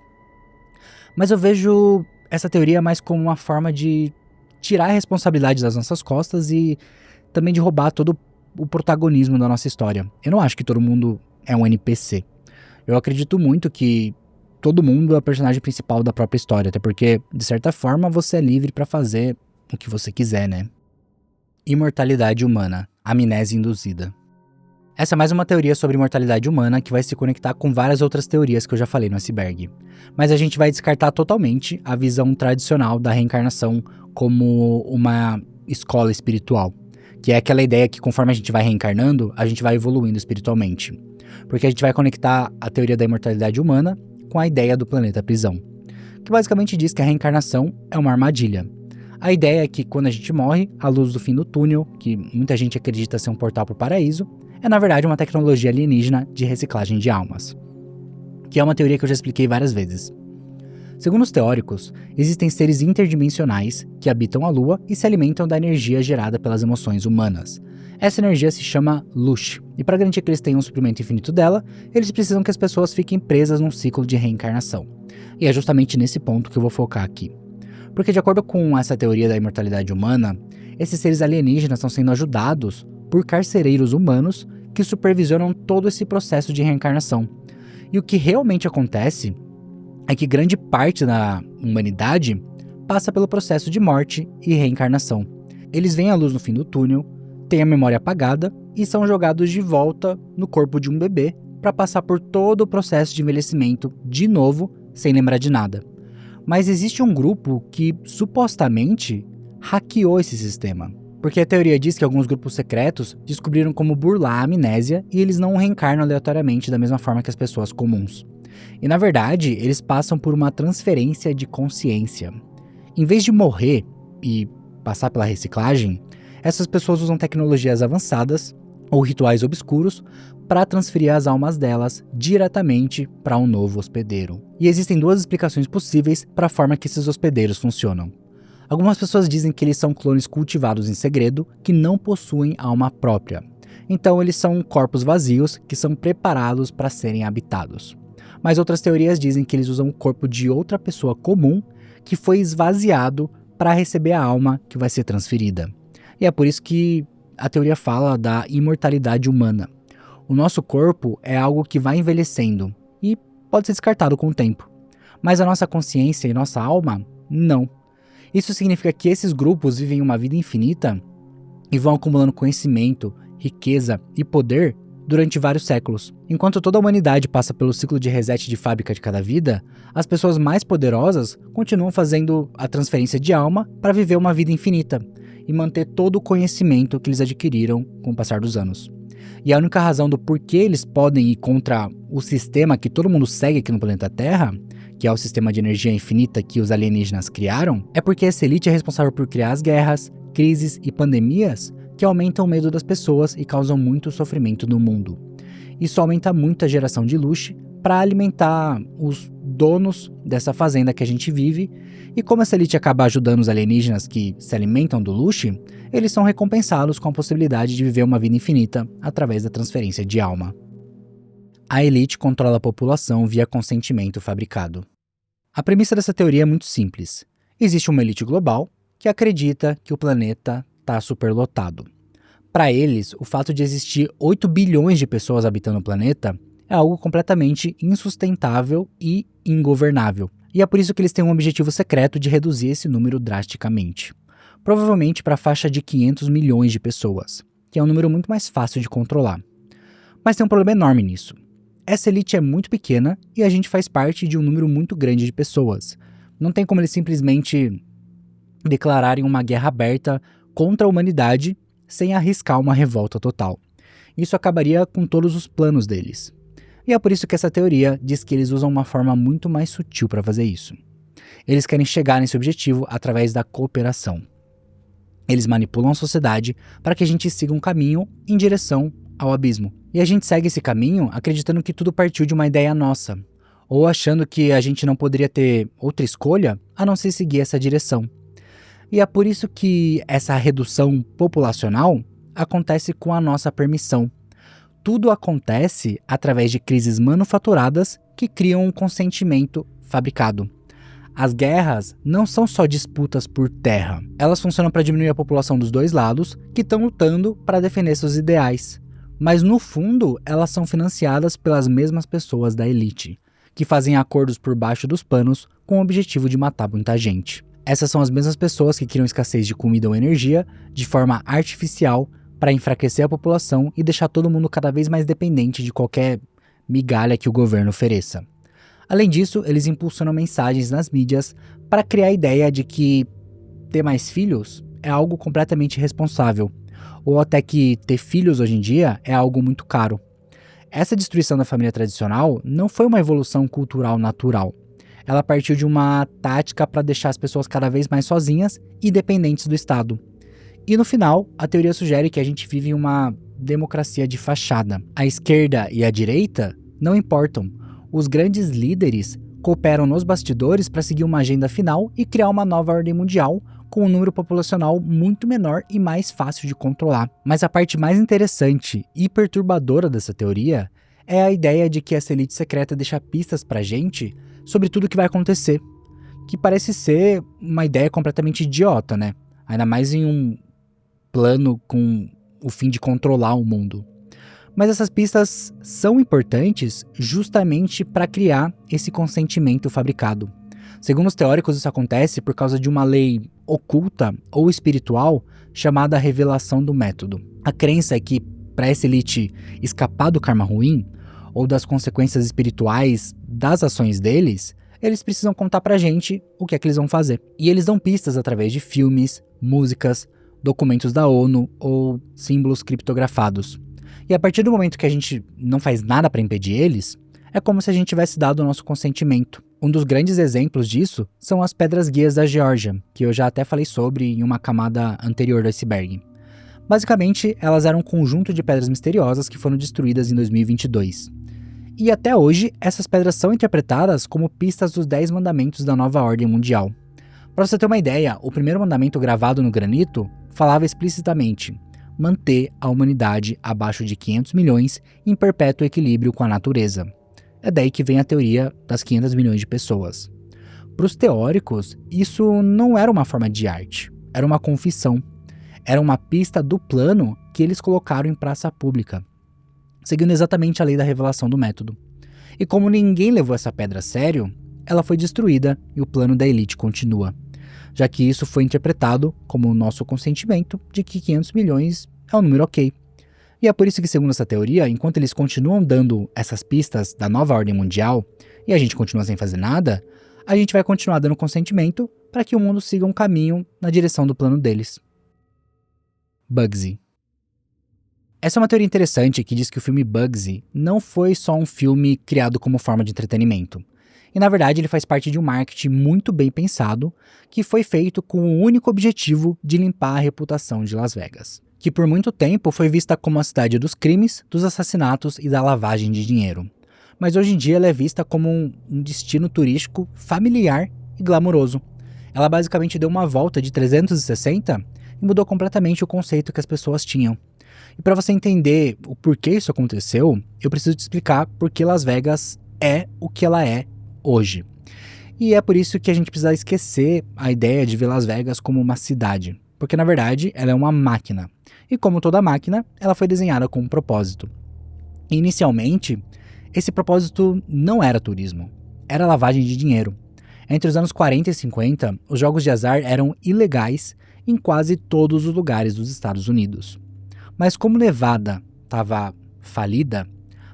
Mas eu vejo essa teoria mais como uma forma de tirar a responsabilidade das nossas costas e também de roubar todo o protagonismo da nossa história. Eu não acho que todo mundo é um NPC. Eu acredito muito que todo mundo é o personagem principal da própria história, até porque, de certa forma, você é livre para fazer o que você quiser, né? Imortalidade humana, amnésia induzida. Essa é mais uma teoria sobre imortalidade humana que vai se conectar com várias outras teorias que eu já falei no iceberg. Mas a gente vai descartar totalmente a visão tradicional da reencarnação como uma escola espiritual, que é aquela ideia que conforme a gente vai reencarnando, a gente vai evoluindo espiritualmente. Porque a gente vai conectar a teoria da imortalidade humana com a ideia do planeta prisão, que basicamente diz que a reencarnação é uma armadilha. A ideia é que quando a gente morre, a luz do fim do túnel, que muita gente acredita ser um portal para o paraíso, é na verdade uma tecnologia alienígena de reciclagem de almas, que é uma teoria que eu já expliquei várias vezes. Segundo os teóricos, existem seres interdimensionais que habitam a Lua e se alimentam da energia gerada pelas emoções humanas. Essa energia se chama Luz, e para garantir que eles tenham um suprimento infinito dela, eles precisam que as pessoas fiquem presas num ciclo de reencarnação. E é justamente nesse ponto que eu vou focar aqui. Porque de acordo com essa teoria da imortalidade humana, esses seres alienígenas estão sendo ajudados por carcereiros humanos que supervisionam todo esse processo de reencarnação. E o que realmente acontece é que grande parte da humanidade passa pelo processo de morte e reencarnação. Eles veem a luz no fim do túnel, têm a memória apagada e são jogados de volta no corpo de um bebê para passar por todo o processo de envelhecimento de novo, sem lembrar de nada. Mas existe um grupo que supostamente hackeou esse sistema. Porque a teoria diz que alguns grupos secretos descobriram como burlar a amnésia e eles não reencarnam aleatoriamente da mesma forma que as pessoas comuns. E na verdade, eles passam por uma transferência de consciência. Em vez de morrer e passar pela reciclagem, essas pessoas usam tecnologias avançadas ou rituais obscuros para transferir as almas delas diretamente para um novo hospedeiro. E existem duas explicações possíveis para a forma que esses hospedeiros funcionam. Algumas pessoas dizem que eles são clones cultivados em segredo que não possuem alma própria. Então eles são corpos vazios que são preparados para serem habitados. Mas outras teorias dizem que eles usam o corpo de outra pessoa comum que foi esvaziado para receber a alma que vai ser transferida. E é por isso que a teoria fala da imortalidade humana. O nosso corpo é algo que vai envelhecendo e pode ser descartado com o tempo. Mas a nossa consciência e nossa alma, não. Isso significa que esses grupos vivem uma vida infinita e vão acumulando conhecimento, riqueza e poder durante vários séculos. Enquanto toda a humanidade passa pelo ciclo de reset de fábrica de cada vida, as pessoas mais poderosas continuam fazendo a transferência de alma para viver uma vida infinita e manter todo o conhecimento que eles adquiriram com o passar dos anos. E a única razão do porquê eles podem ir contra o sistema que todo mundo segue aqui no planeta Terra, que é o sistema de energia infinita que os alienígenas criaram, é porque essa elite é responsável por criar as guerras, crises e pandemias que aumentam o medo das pessoas e causam muito sofrimento no mundo. Isso aumenta muito a geração de luxo para alimentar os donos dessa fazenda que a gente vive, e como essa elite acaba ajudando os alienígenas que se alimentam do luxo, eles são recompensados com a possibilidade de viver uma vida infinita através da transferência de alma. A elite controla a população via consentimento fabricado. A premissa dessa teoria é muito simples. Existe uma elite global que acredita que o planeta está superlotado. Para eles, o fato de existir 8 bilhões de pessoas habitando o planeta é algo completamente insustentável e ingovernável. E é por isso que eles têm um objetivo secreto de reduzir esse número drasticamente. Provavelmente para a faixa de 500 milhões de pessoas, que é um número muito mais fácil de controlar. Mas tem um problema enorme nisso. Essa elite é muito pequena e a gente faz parte de um número muito grande de pessoas. Não tem como eles simplesmente declararem uma guerra aberta contra a humanidade sem arriscar uma revolta total. Isso acabaria com todos os planos deles. E é por isso que essa teoria diz que eles usam uma forma muito mais sutil para fazer isso. Eles querem chegar nesse objetivo através da cooperação. Eles manipulam a sociedade para que a gente siga um caminho em direção ao abismo. E a gente segue esse caminho acreditando que tudo partiu de uma ideia nossa, ou achando que a gente não poderia ter outra escolha a não ser seguir essa direção. E é por isso que essa redução populacional acontece com a nossa permissão. Tudo acontece através de crises manufaturadas que criam um consentimento fabricado. As guerras não são só disputas por terra. Elas funcionam para diminuir a população dos dois lados que estão lutando para defender seus ideais. Mas no fundo, elas são financiadas pelas mesmas pessoas da elite, que fazem acordos por baixo dos panos com o objetivo de matar muita gente. Essas são as mesmas pessoas que criam escassez de comida ou energia de forma artificial para enfraquecer a população e deixar todo mundo cada vez mais dependente de qualquer migalha que o governo ofereça. Além disso, eles impulsionam mensagens nas mídias para criar a ideia de que ter mais filhos é algo completamente irresponsável, ou até que ter filhos hoje em dia é algo muito caro. Essa destruição da família tradicional não foi uma evolução cultural natural. Ela partiu de uma tática para deixar as pessoas cada vez mais sozinhas e dependentes do Estado. E no final, a teoria sugere que a gente vive em uma democracia de fachada. A esquerda e a direita não importam. Os grandes líderes cooperam nos bastidores para seguir uma agenda final e criar uma nova ordem mundial com um número populacional muito menor e mais fácil de controlar. Mas a parte mais interessante e perturbadora dessa teoria é a ideia de que essa elite secreta deixa pistas pra gente sobre tudo o que vai acontecer, que parece ser uma ideia completamente idiota, né? Ainda mais em um plano com o fim de controlar o mundo. Mas essas pistas são importantes justamente para criar esse consentimento fabricado. Segundo os teóricos, isso acontece por causa de uma lei oculta ou espiritual chamada revelação do método. A crença é que, para essa elite escapar do karma ruim, ou das consequências espirituais das ações deles, eles precisam contar pra gente o que é que eles vão fazer. E eles dão pistas através de filmes, músicas, documentos da ONU ou símbolos criptografados. E a partir do momento que a gente não faz nada para impedir eles, é como se a gente tivesse dado o nosso consentimento. Um dos grandes exemplos disso são as pedras guias da Geórgia, que eu já até falei sobre em uma camada anterior do iceberg. Basicamente, elas eram um conjunto de pedras misteriosas que foram destruídas em 2022. E até hoje, essas pedras são interpretadas como pistas dos 10 mandamentos da nova ordem mundial. Para você ter uma ideia, o primeiro mandamento gravado no granito falava explicitamente: manter a humanidade abaixo de 500 milhões em perpétuo equilíbrio com a natureza. É daí que vem a teoria das 500 milhões de pessoas. Para os teóricos, isso não era uma forma de arte, era uma confissão. Era uma pista do plano que eles colocaram em praça pública, seguindo exatamente a lei da revelação do método. E como ninguém levou essa pedra a sério, ela foi destruída e o plano da elite continua, já que isso foi interpretado como o nosso consentimento de que 500 milhões é um número ok. E é por isso que, segundo essa teoria, enquanto eles continuam dando essas pistas da nova ordem mundial e a gente continua sem fazer nada, a gente vai continuar dando consentimento para que o mundo siga um caminho na direção do plano deles. Bugsy. Essa é uma teoria interessante que diz que o filme Bugsy não foi só um filme criado como forma de entretenimento. E na verdade ele faz parte de um marketing muito bem pensado que foi feito com o único objetivo de limpar a reputação de Las Vegas, que por muito tempo foi vista como a cidade dos crimes, dos assassinatos e da lavagem de dinheiro. Mas hoje em dia ela é vista como um destino turístico familiar e glamouroso. Ela basicamente deu uma volta de 360 e mudou completamente o conceito que as pessoas tinham. E para você entender o porquê isso aconteceu, eu preciso te explicar por que Las Vegas é o que ela é hoje. E é por isso que a gente precisa esquecer a ideia de ver Las Vegas como uma cidade, porque na verdade ela é uma máquina. E como toda máquina, ela foi desenhada com um propósito. E, inicialmente, esse propósito não era turismo, era lavagem de dinheiro. Entre os anos 40 e 50, os jogos de azar eram ilegais em quase todos os lugares dos Estados Unidos. Mas como Nevada estava falida,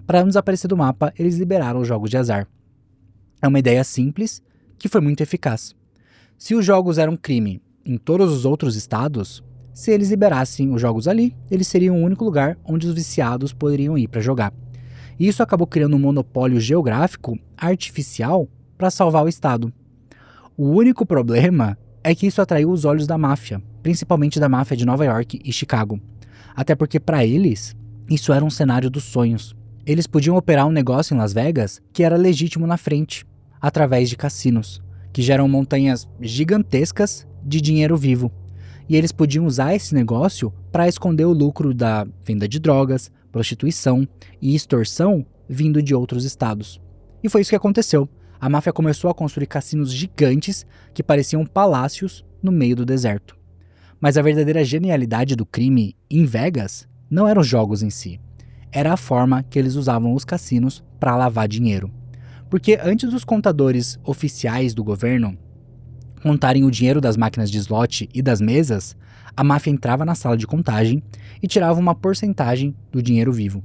para não desaparecer do mapa, eles liberaram os jogos de azar. É uma ideia simples que foi muito eficaz. Se os jogos eram crime em todos os outros estados, se eles liberassem os jogos ali, eles seriam o único lugar onde os viciados poderiam ir para jogar. E isso acabou criando um monopólio geográfico artificial para salvar o estado. O único problema é que isso atraiu os olhos da máfia, principalmente da máfia de Nova York e Chicago. Até porque para eles, isso era um cenário dos sonhos. Eles podiam operar um negócio em Las Vegas que era legítimo na frente, através de cassinos, que geram montanhas gigantescas de dinheiro vivo. E eles podiam usar esse negócio para esconder o lucro da venda de drogas, prostituição e extorsão vindo de outros estados. E foi isso que aconteceu. A máfia começou a construir cassinos gigantes que pareciam palácios no meio do deserto. Mas a verdadeira genialidade do crime em Vegas não eram os jogos em si. Era a forma que eles usavam os cassinos para lavar dinheiro. Porque antes dos contadores oficiais do governo contarem o dinheiro das máquinas de slot e das mesas, a máfia entrava na sala de contagem e tirava uma porcentagem do dinheiro vivo.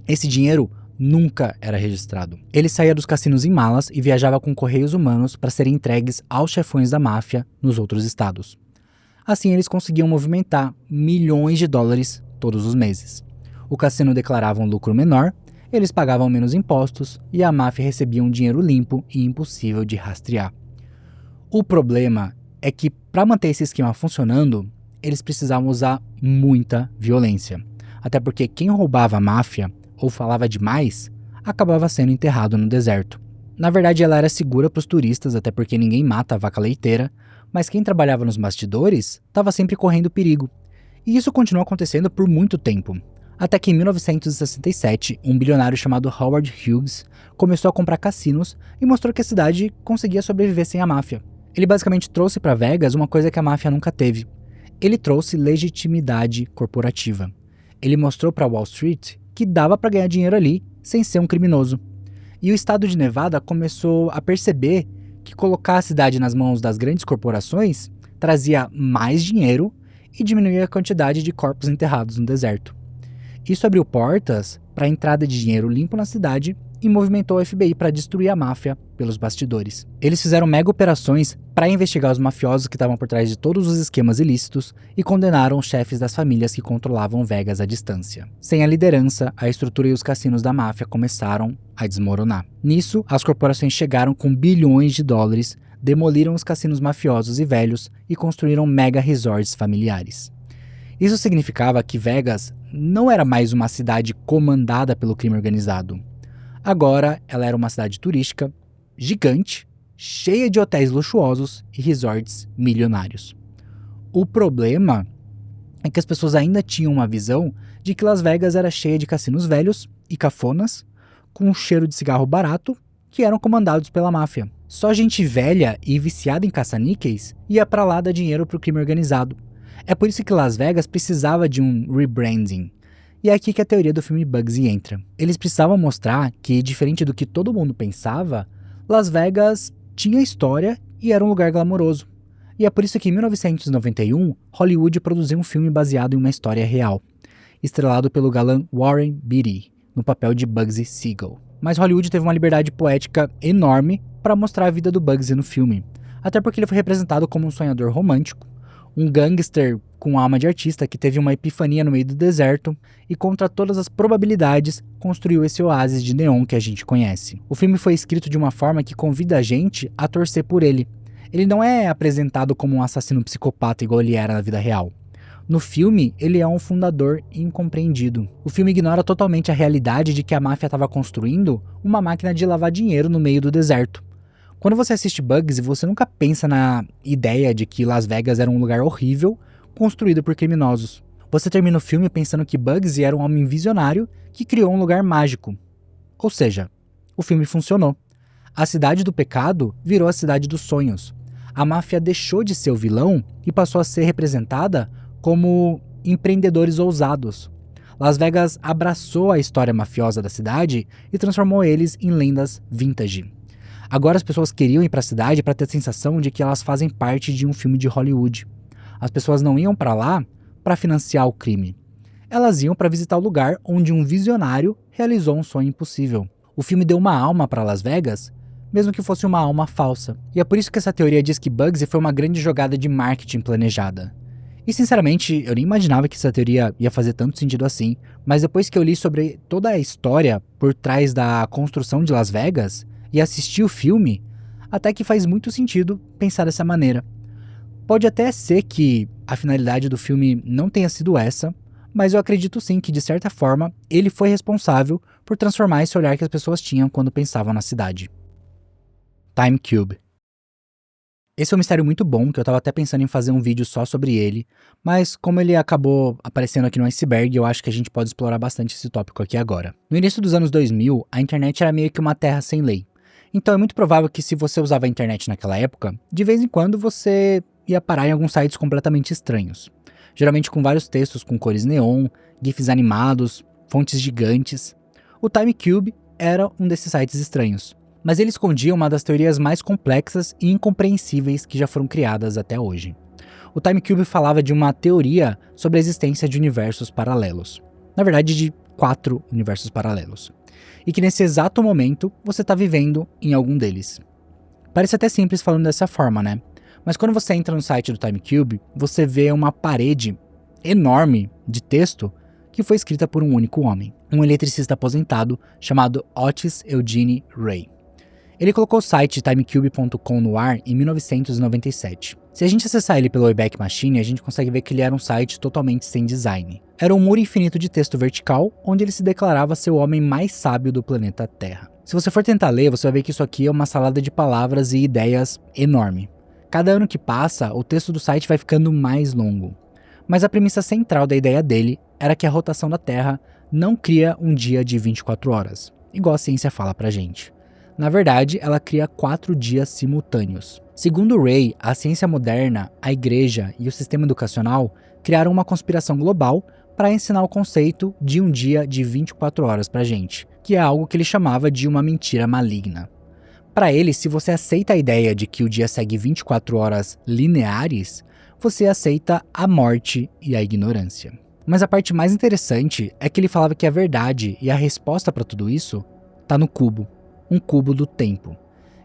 Esse dinheiro nunca era registrado. Ele saía dos cassinos em malas e viajava com correios humanos para serem entregues aos chefões da máfia nos outros estados. Assim eles conseguiam movimentar milhões de dólares todos os meses. O cassino declarava um lucro menor, eles pagavam menos impostos e a máfia recebia um dinheiro limpo e impossível de rastrear. O problema é que, para manter esse esquema funcionando, eles precisavam usar muita violência. Até porque quem roubava a máfia ou falava demais, acabava sendo enterrado no deserto. Na verdade, ela era segura para os turistas, até porque ninguém mata a vaca leiteira, mas quem trabalhava nos bastidores estava sempre correndo perigo. E isso continuou acontecendo por muito tempo. Até que em 1967, um bilionário chamado Howard Hughes começou a comprar cassinos e mostrou que a cidade conseguia sobreviver sem a máfia. Ele basicamente trouxe para Vegas uma coisa que a máfia nunca teve. Ele trouxe legitimidade corporativa. Ele mostrou para Wall Street que dava para ganhar dinheiro ali sem ser um criminoso. E o estado de Nevada começou a perceber que colocar a cidade nas mãos das grandes corporações trazia mais dinheiro e diminuía a quantidade de corpos enterrados no deserto. Isso abriu portas para a entrada de dinheiro limpo na cidade e movimentou o FBI para destruir a máfia pelos bastidores. Eles fizeram mega operações para investigar os mafiosos que estavam por trás de todos os esquemas ilícitos e condenaram os chefes das famílias que controlavam Vegas à distância. Sem a liderança, a estrutura e os cassinos da máfia começaram a desmoronar. Nisso, as corporações chegaram com bilhões de dólares, demoliram os cassinos mafiosos e velhos e construíram mega resorts familiares. Isso significava que Vegas não era mais uma cidade comandada pelo crime organizado. Agora, ela era uma cidade turística, gigante, cheia de hotéis luxuosos e resorts milionários. O problema é que as pessoas ainda tinham uma visão de que Las Vegas era cheia de cassinos velhos e cafonas, com um cheiro de cigarro barato, que eram comandados pela máfia. Só gente velha e viciada em caça-níqueis ia pra lá dar dinheiro pro crime organizado. É por isso que Las Vegas precisava de um rebranding. E é aqui que a teoria do filme Bugsy entra. Eles precisavam mostrar que, diferente do que todo mundo pensava, Las Vegas tinha história e era um lugar glamouroso. E é por isso que em 1991, Hollywood produziu um filme baseado em uma história real, estrelado pelo galã Warren Beatty, no papel de Bugsy Siegel. Mas Hollywood teve uma liberdade poética enorme para mostrar a vida do Bugsy no filme, até porque ele foi representado como um sonhador romântico, um gangster com alma de artista que teve uma epifania no meio do deserto e, contra todas as probabilidades, construiu esse oásis de neon que a gente conhece. O filme foi escrito de uma forma que convida a gente a torcer por ele. Ele não é apresentado como um assassino psicopata igual ele era na vida real. No filme, ele é um fundador incompreendido. O filme ignora totalmente a realidade de que a máfia estava construindo uma máquina de lavar dinheiro no meio do deserto. Quando você assiste Bugsy, você nunca pensa na ideia de que Las Vegas era um lugar horrível, construído por criminosos. Você termina o filme pensando que Bugsy era um homem visionário que criou um lugar mágico. Ou seja, o filme funcionou. A cidade do pecado virou a cidade dos sonhos. A máfia deixou de ser o vilão e passou a ser representada como empreendedores ousados. Las Vegas abraçou a história mafiosa da cidade e transformou eles em lendas vintage. Agora as pessoas queriam ir para a cidade para ter a sensação de que elas fazem parte de um filme de Hollywood. As pessoas não iam para lá para financiar o crime. Elas iam para visitar o lugar onde um visionário realizou um sonho impossível. O filme deu uma alma para Las Vegas, mesmo que fosse uma alma falsa. E é por isso que essa teoria diz que Bugsy foi uma grande jogada de marketing planejada. E sinceramente, eu nem imaginava que essa teoria ia fazer tanto sentido assim, mas depois que eu li sobre toda a história por trás da construção de Las Vegas e assisti o filme, até que faz muito sentido pensar dessa maneira. Pode até ser que a finalidade do filme não tenha sido essa, mas eu acredito sim que, de certa forma, ele foi responsável por transformar esse olhar que as pessoas tinham quando pensavam na cidade. Time Cube. Esse é um mistério muito bom, que eu tava até pensando em fazer um vídeo só sobre ele, mas como ele acabou aparecendo aqui no iceberg, eu acho que a gente pode explorar bastante esse tópico aqui agora. No início dos anos 2000, a internet era meio que uma terra sem lei. Então é muito provável que, se você usava a internet naquela época, de vez em quando você ia parar em alguns sites completamente estranhos. Geralmente com vários textos com cores neon, gifs animados, fontes gigantes. O Time Cube era um desses sites estranhos, mas ele escondia uma das teorias mais complexas e incompreensíveis que já foram criadas até hoje. O Time Cube falava de uma teoria sobre a existência de universos paralelos. Na verdade, de 4 universos paralelos. E que nesse exato momento você está vivendo em algum deles. Parece até simples falando dessa forma, né? Mas quando você entra no site do Time Cube, você vê uma parede enorme de texto que foi escrita por um único homem, um eletricista aposentado chamado Otis Eugene Ray. Ele colocou o site timecube.com no ar em 1997. Se a gente acessar ele pelo Wayback Machine, a gente consegue ver que ele era um site totalmente sem design. era um muro infinito de texto vertical, onde ele se declarava ser o homem mais sábio do planeta Terra. Se você for tentar ler, você vai ver que isso aqui é uma salada de palavras e ideias enorme. Cada ano que passa, o texto do site vai ficando mais longo. Mas a premissa central da ideia dele era que a rotação da Terra não cria um dia de 24 horas, igual a ciência fala pra gente. Na verdade, ela cria 4 dias simultâneos. Segundo Ray, a ciência moderna, a igreja e o sistema educacional criaram uma conspiração global para ensinar o conceito de um dia de 24 horas pra gente, que é algo que ele chamava de uma mentira maligna. Para ele, se você aceita a ideia de que o dia segue 24 horas lineares, você aceita a morte e a ignorância. Mas a parte mais interessante é que ele falava que a verdade e a resposta para tudo isso está no cubo, um cubo do tempo.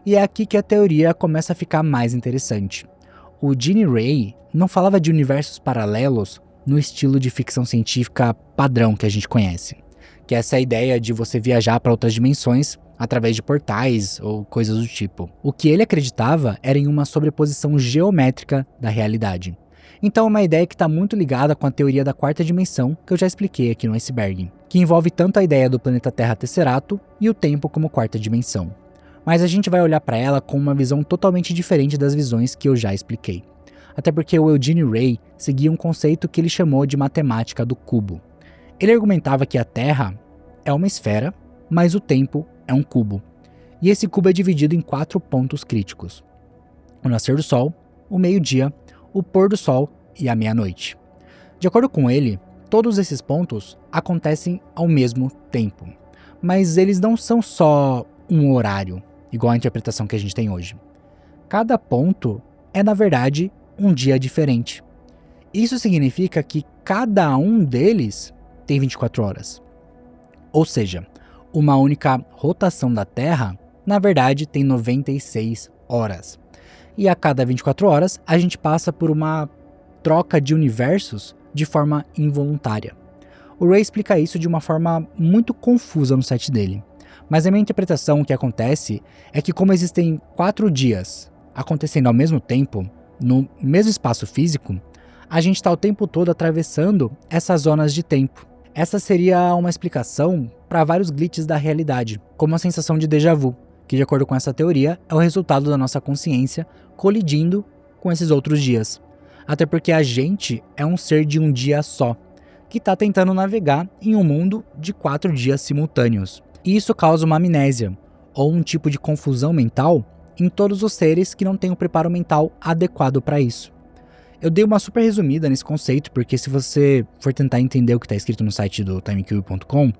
E é aqui que a teoria começa a ficar mais interessante. O Gene Ray não falava de universos paralelos no estilo de ficção científica padrão que a gente conhece, que é essa ideia de você viajar para outras dimensões através de portais ou coisas do tipo. O que ele acreditava era em uma sobreposição geométrica da realidade. Então é uma ideia que está muito ligada com a teoria da quarta dimensão que eu já expliquei aqui no Iceberg, que envolve tanto a ideia do planeta Terra Tesserato e o tempo como quarta dimensão. Mas a gente vai olhar para ela com uma visão totalmente diferente das visões que eu já expliquei. Até porque o Eugene Ray seguia um conceito que ele chamou de matemática do cubo. Ele argumentava que a Terra é uma esfera, mas o tempo é um cubo. E esse cubo é dividido em 4 pontos críticos: o nascer do sol, o meio-dia, o pôr do sol e a meia-noite. De acordo com ele, todos esses pontos acontecem ao mesmo tempo, mas eles não são só um horário, igual a interpretação que a gente tem hoje. Cada ponto é, na verdade, um dia diferente. Isso significa que cada um deles tem 24 horas. Ou seja, uma única rotação da Terra, na verdade, tem 96 horas. E a cada 24 horas, a gente passa por uma troca de universos de forma involuntária. O Ray explica isso de uma forma muito confusa no site dele. Mas a minha interpretação, o que acontece, é que como existem 4 dias acontecendo ao mesmo tempo, no mesmo espaço físico, a gente está o tempo todo atravessando essas zonas de tempo. Essa seria uma explicação para vários glitches da realidade, como a sensação de déjà vu, que de acordo com essa teoria é o resultado da nossa consciência colidindo com esses outros dias. Até porque a gente é um ser de um dia só, que está tentando navegar em um mundo de 4 dias simultâneos. E isso causa uma amnésia, ou um tipo de confusão mental em todos os seres que não têm o preparo mental adequado para isso. Eu dei uma super resumida nesse conceito, porque se você for tentar entender o que está escrito no site do timecube.com,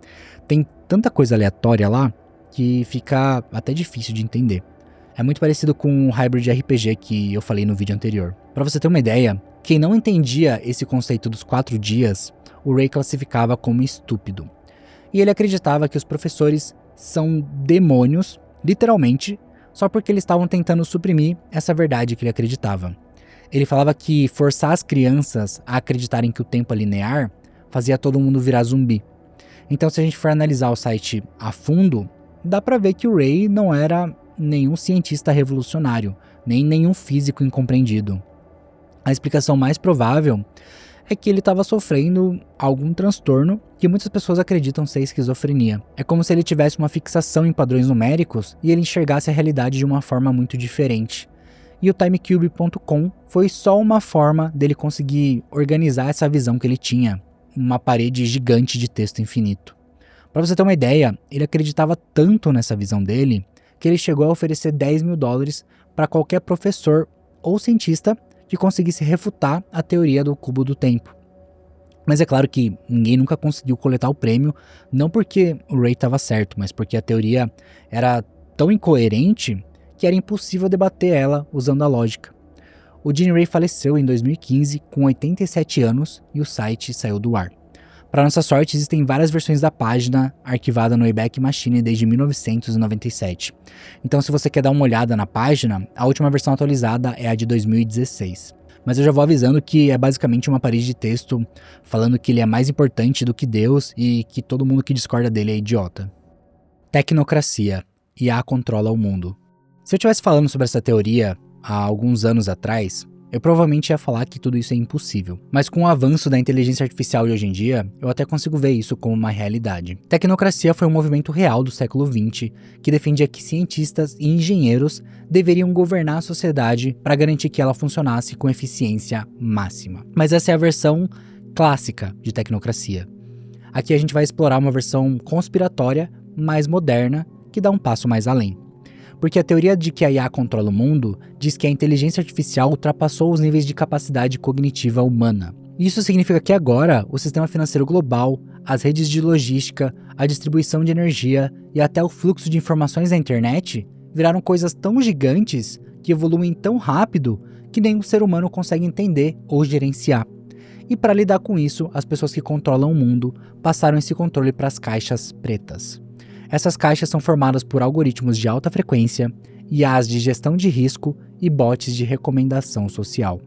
tem tanta coisa aleatória lá que fica até difícil de entender. É muito parecido com o hybrid RPG que eu falei no vídeo anterior. Para você ter uma ideia, quem não entendia esse conceito dos 4 dias, o Ray classificava como estúpido. E ele acreditava que os professores são demônios, literalmente, só porque eles estavam tentando suprimir essa verdade que ele acreditava. Ele falava que forçar as crianças a acreditarem que o tempo é linear fazia todo mundo virar zumbi. Então, se a gente for analisar o site a fundo, dá pra ver que o Ray não era nenhum cientista revolucionário, nem nenhum físico incompreendido. A explicação mais provável é que ele estava sofrendo algum transtorno que muitas pessoas acreditam ser esquizofrenia. É como se ele tivesse uma fixação em padrões numéricos e ele enxergasse a realidade de uma forma muito diferente. E o timecube.com foi só uma forma dele conseguir organizar essa visão que ele tinha, uma parede gigante de texto infinito. Para você ter uma ideia, ele acreditava tanto nessa visão dele que ele chegou a oferecer $10 mil para qualquer professor ou cientista que conseguisse refutar a teoria do cubo do tempo. Mas é claro que ninguém nunca conseguiu coletar o prêmio, não porque o Ray estava certo, mas porque a teoria era tão incoerente que era impossível debater ela usando a lógica. O Gene Ray faleceu em 2015 com 87 anos e o site saiu do ar. Para nossa sorte, existem várias versões da página arquivada no Wayback Machine desde 1997. Então, se você quer dar uma olhada na página, a última versão atualizada é a de 2016. Mas eu já vou avisando que é basicamente uma parede de texto falando que ele é mais importante do que Deus e que todo mundo que discorda dele é idiota. Tecnocracia. IA controla o mundo. Se eu estivesse falando sobre essa teoria há alguns anos atrás, Eu provavelmente ia falar que tudo isso é impossível. Mas com o avanço da inteligência artificial de hoje em dia, eu até consigo ver isso como uma realidade. Tecnocracia foi um movimento real do século XX que defendia que cientistas e engenheiros deveriam governar a sociedade para garantir que ela funcionasse com eficiência máxima. Mas essa é a versão clássica de tecnocracia. Aqui a gente vai explorar uma versão conspiratória, mais moderna, que dá um passo mais além. Porque a teoria de que a IA controla o mundo diz que a inteligência artificial ultrapassou os níveis de capacidade cognitiva humana. Isso significa que agora o sistema financeiro global, as redes de logística, a distribuição de energia e até o fluxo de informações na internet viraram coisas tão gigantes que evoluem tão rápido que nenhum ser humano consegue entender ou gerenciar. E para lidar com isso, as pessoas que controlam o mundo passaram esse controle para as caixas pretas. Essas caixas são formadas por algoritmos de alta frequência, IAs de gestão de risco e bots de recomendação social.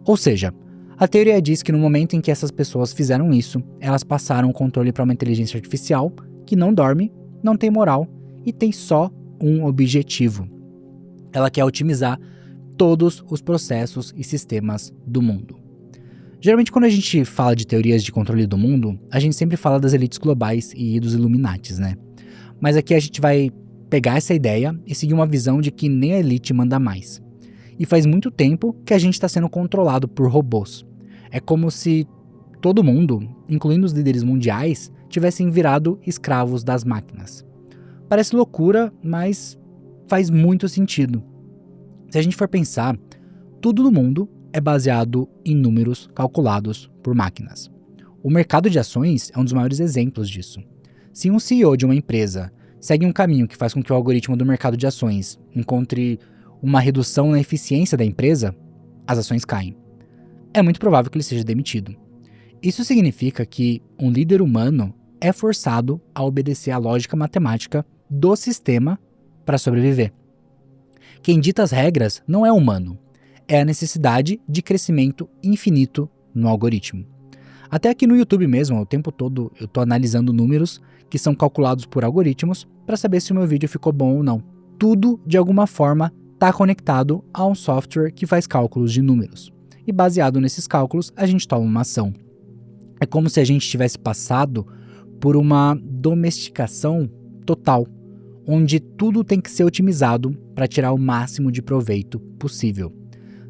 Ou seja, a teoria diz que no momento em que essas pessoas fizeram isso, elas passaram o controle para uma inteligência artificial que não dorme, não tem moral e tem só um objetivo. Ela quer otimizar todos os processos e sistemas do mundo. Geralmente quando a gente fala de teorias de controle do mundo, a gente sempre fala das elites globais e dos Illuminatis, né? Mas aqui a gente vai pegar essa ideia e seguir uma visão de que nem a elite manda mais. E faz muito tempo que a gente está sendo controlado por robôs. É como se todo mundo, incluindo os líderes mundiais, tivessem virado escravos das máquinas. Parece loucura, mas faz muito sentido. Se a gente for pensar, tudo no mundo é baseado em números calculados por máquinas. O mercado de ações é um dos maiores exemplos disso. Se um CEO de uma empresa segue um caminho que faz com que o algoritmo do mercado de ações encontre uma redução na eficiência da empresa, as ações caem. É muito provável que ele seja demitido. Isso significa que um líder humano é forçado a obedecer à lógica matemática do sistema para sobreviver. Quem dita as regras não é humano, é a necessidade de crescimento infinito no algoritmo. Até aqui no YouTube mesmo, o tempo todo eu estou analisando números que são calculados por algoritmos para saber se o meu vídeo ficou bom ou não. Tudo, de alguma forma, está conectado a um software que faz cálculos de números. E baseado nesses cálculos, a gente toma uma ação. É como se a gente tivesse passado por uma domesticação total, onde tudo tem que ser otimizado para tirar o máximo de proveito possível.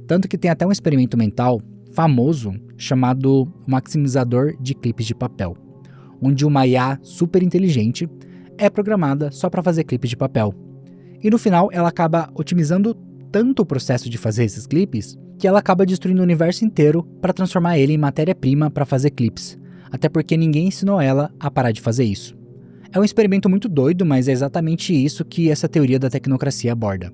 Tanto que tem até um experimento mental famoso chamado maximizador de clipes de papel, onde uma IA super inteligente é programada só para fazer clipes de papel. E no final ela acaba otimizando tanto o processo de fazer esses clipes que ela acaba destruindo o universo inteiro para transformar ele em matéria-prima para fazer clipes, até porque ninguém ensinou ela a parar de fazer isso. É um experimento muito doido, mas é exatamente isso que essa teoria da tecnocracia aborda.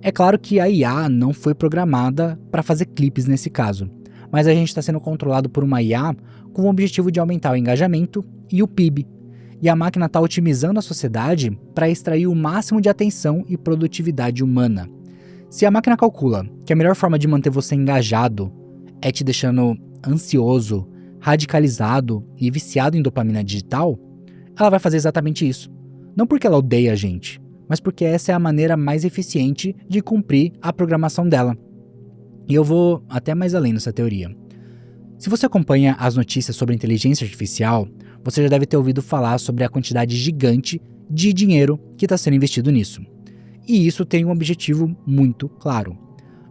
É claro que a IA não foi programada para fazer clipes nesse caso, mas a gente está sendo controlado por uma IA com o objetivo de aumentar o engajamento e o PIB. E a máquina está otimizando a sociedade para extrair o máximo de atenção e produtividade humana. Se a máquina calcula que a melhor forma de manter você engajado é te deixando ansioso, radicalizado e viciado em dopamina digital, ela vai fazer exatamente isso. Não porque ela odeia a gente, mas porque essa é a maneira mais eficiente de cumprir a programação dela. E eu vou até mais além nessa teoria. Se você acompanha as notícias sobre inteligência artificial, você já deve ter ouvido falar sobre a quantidade gigante de dinheiro que está sendo investido nisso. E isso tem um objetivo muito claro.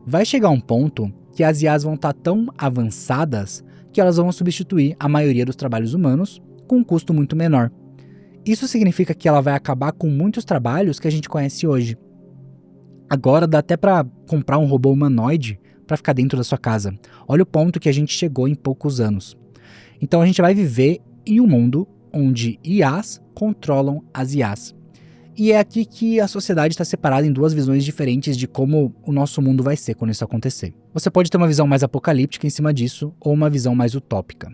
Vai chegar um ponto que as IAs vão estar tão avançadas que elas vão substituir a maioria dos trabalhos humanos com um custo muito menor. Isso significa que ela vai acabar com muitos trabalhos que a gente conhece hoje. Agora dá até para comprar um robô humanoide para ficar dentro da sua casa. Olha o ponto que a gente chegou em poucos anos. Então a gente vai viver em um mundo onde IAs controlam as IAs. E é aqui que a sociedade está separada em duas visões diferentes de como o nosso mundo vai ser quando isso acontecer. Você pode ter uma visão mais apocalíptica em cima disso ou uma visão mais utópica.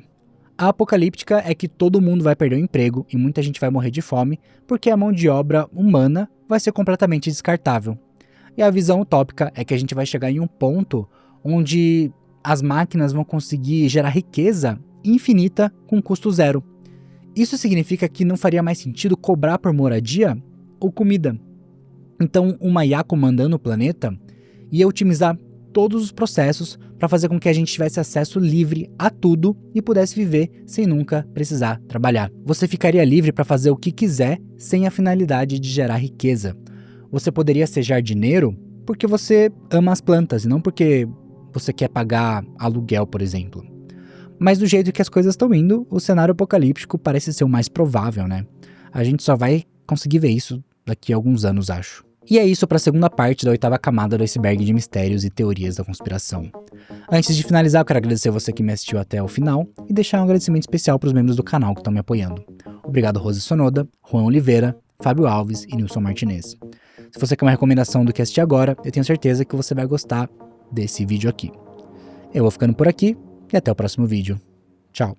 A apocalíptica é que todo mundo vai perder o emprego e muita gente vai morrer de fome porque a mão de obra humana vai ser completamente descartável. E a visão utópica é que a gente vai chegar em um ponto onde as máquinas vão conseguir gerar riqueza infinita com custo zero. Isso significa que não faria mais sentido cobrar por moradia ou comida. Então, uma IA comandando o planeta ia otimizar todos os processos para fazer com que a gente tivesse acesso livre a tudo e pudesse viver sem nunca precisar trabalhar. Você ficaria livre para fazer o que quiser sem a finalidade de gerar riqueza. Você poderia ser jardineiro porque você ama as plantas e não porque você quer pagar aluguel, por exemplo. Mas do jeito que as coisas estão indo, o cenário apocalíptico parece ser o mais provável, né? A gente só vai conseguir ver isso daqui a alguns anos, acho. E é isso para a segunda parte da 8ª camada do iceberg de mistérios e teorias da conspiração. Antes de finalizar, eu quero agradecer você que me assistiu até o final e deixar um agradecimento especial para os membros do canal que estão me apoiando. Obrigado Rose Sonoda, Juan Oliveira, Fábio Alves e Nilson Martinez. Se você quer uma recomendação do que assistir agora, eu tenho certeza que você vai gostar desse vídeo aqui. Eu vou ficando por aqui e até o próximo vídeo. Tchau!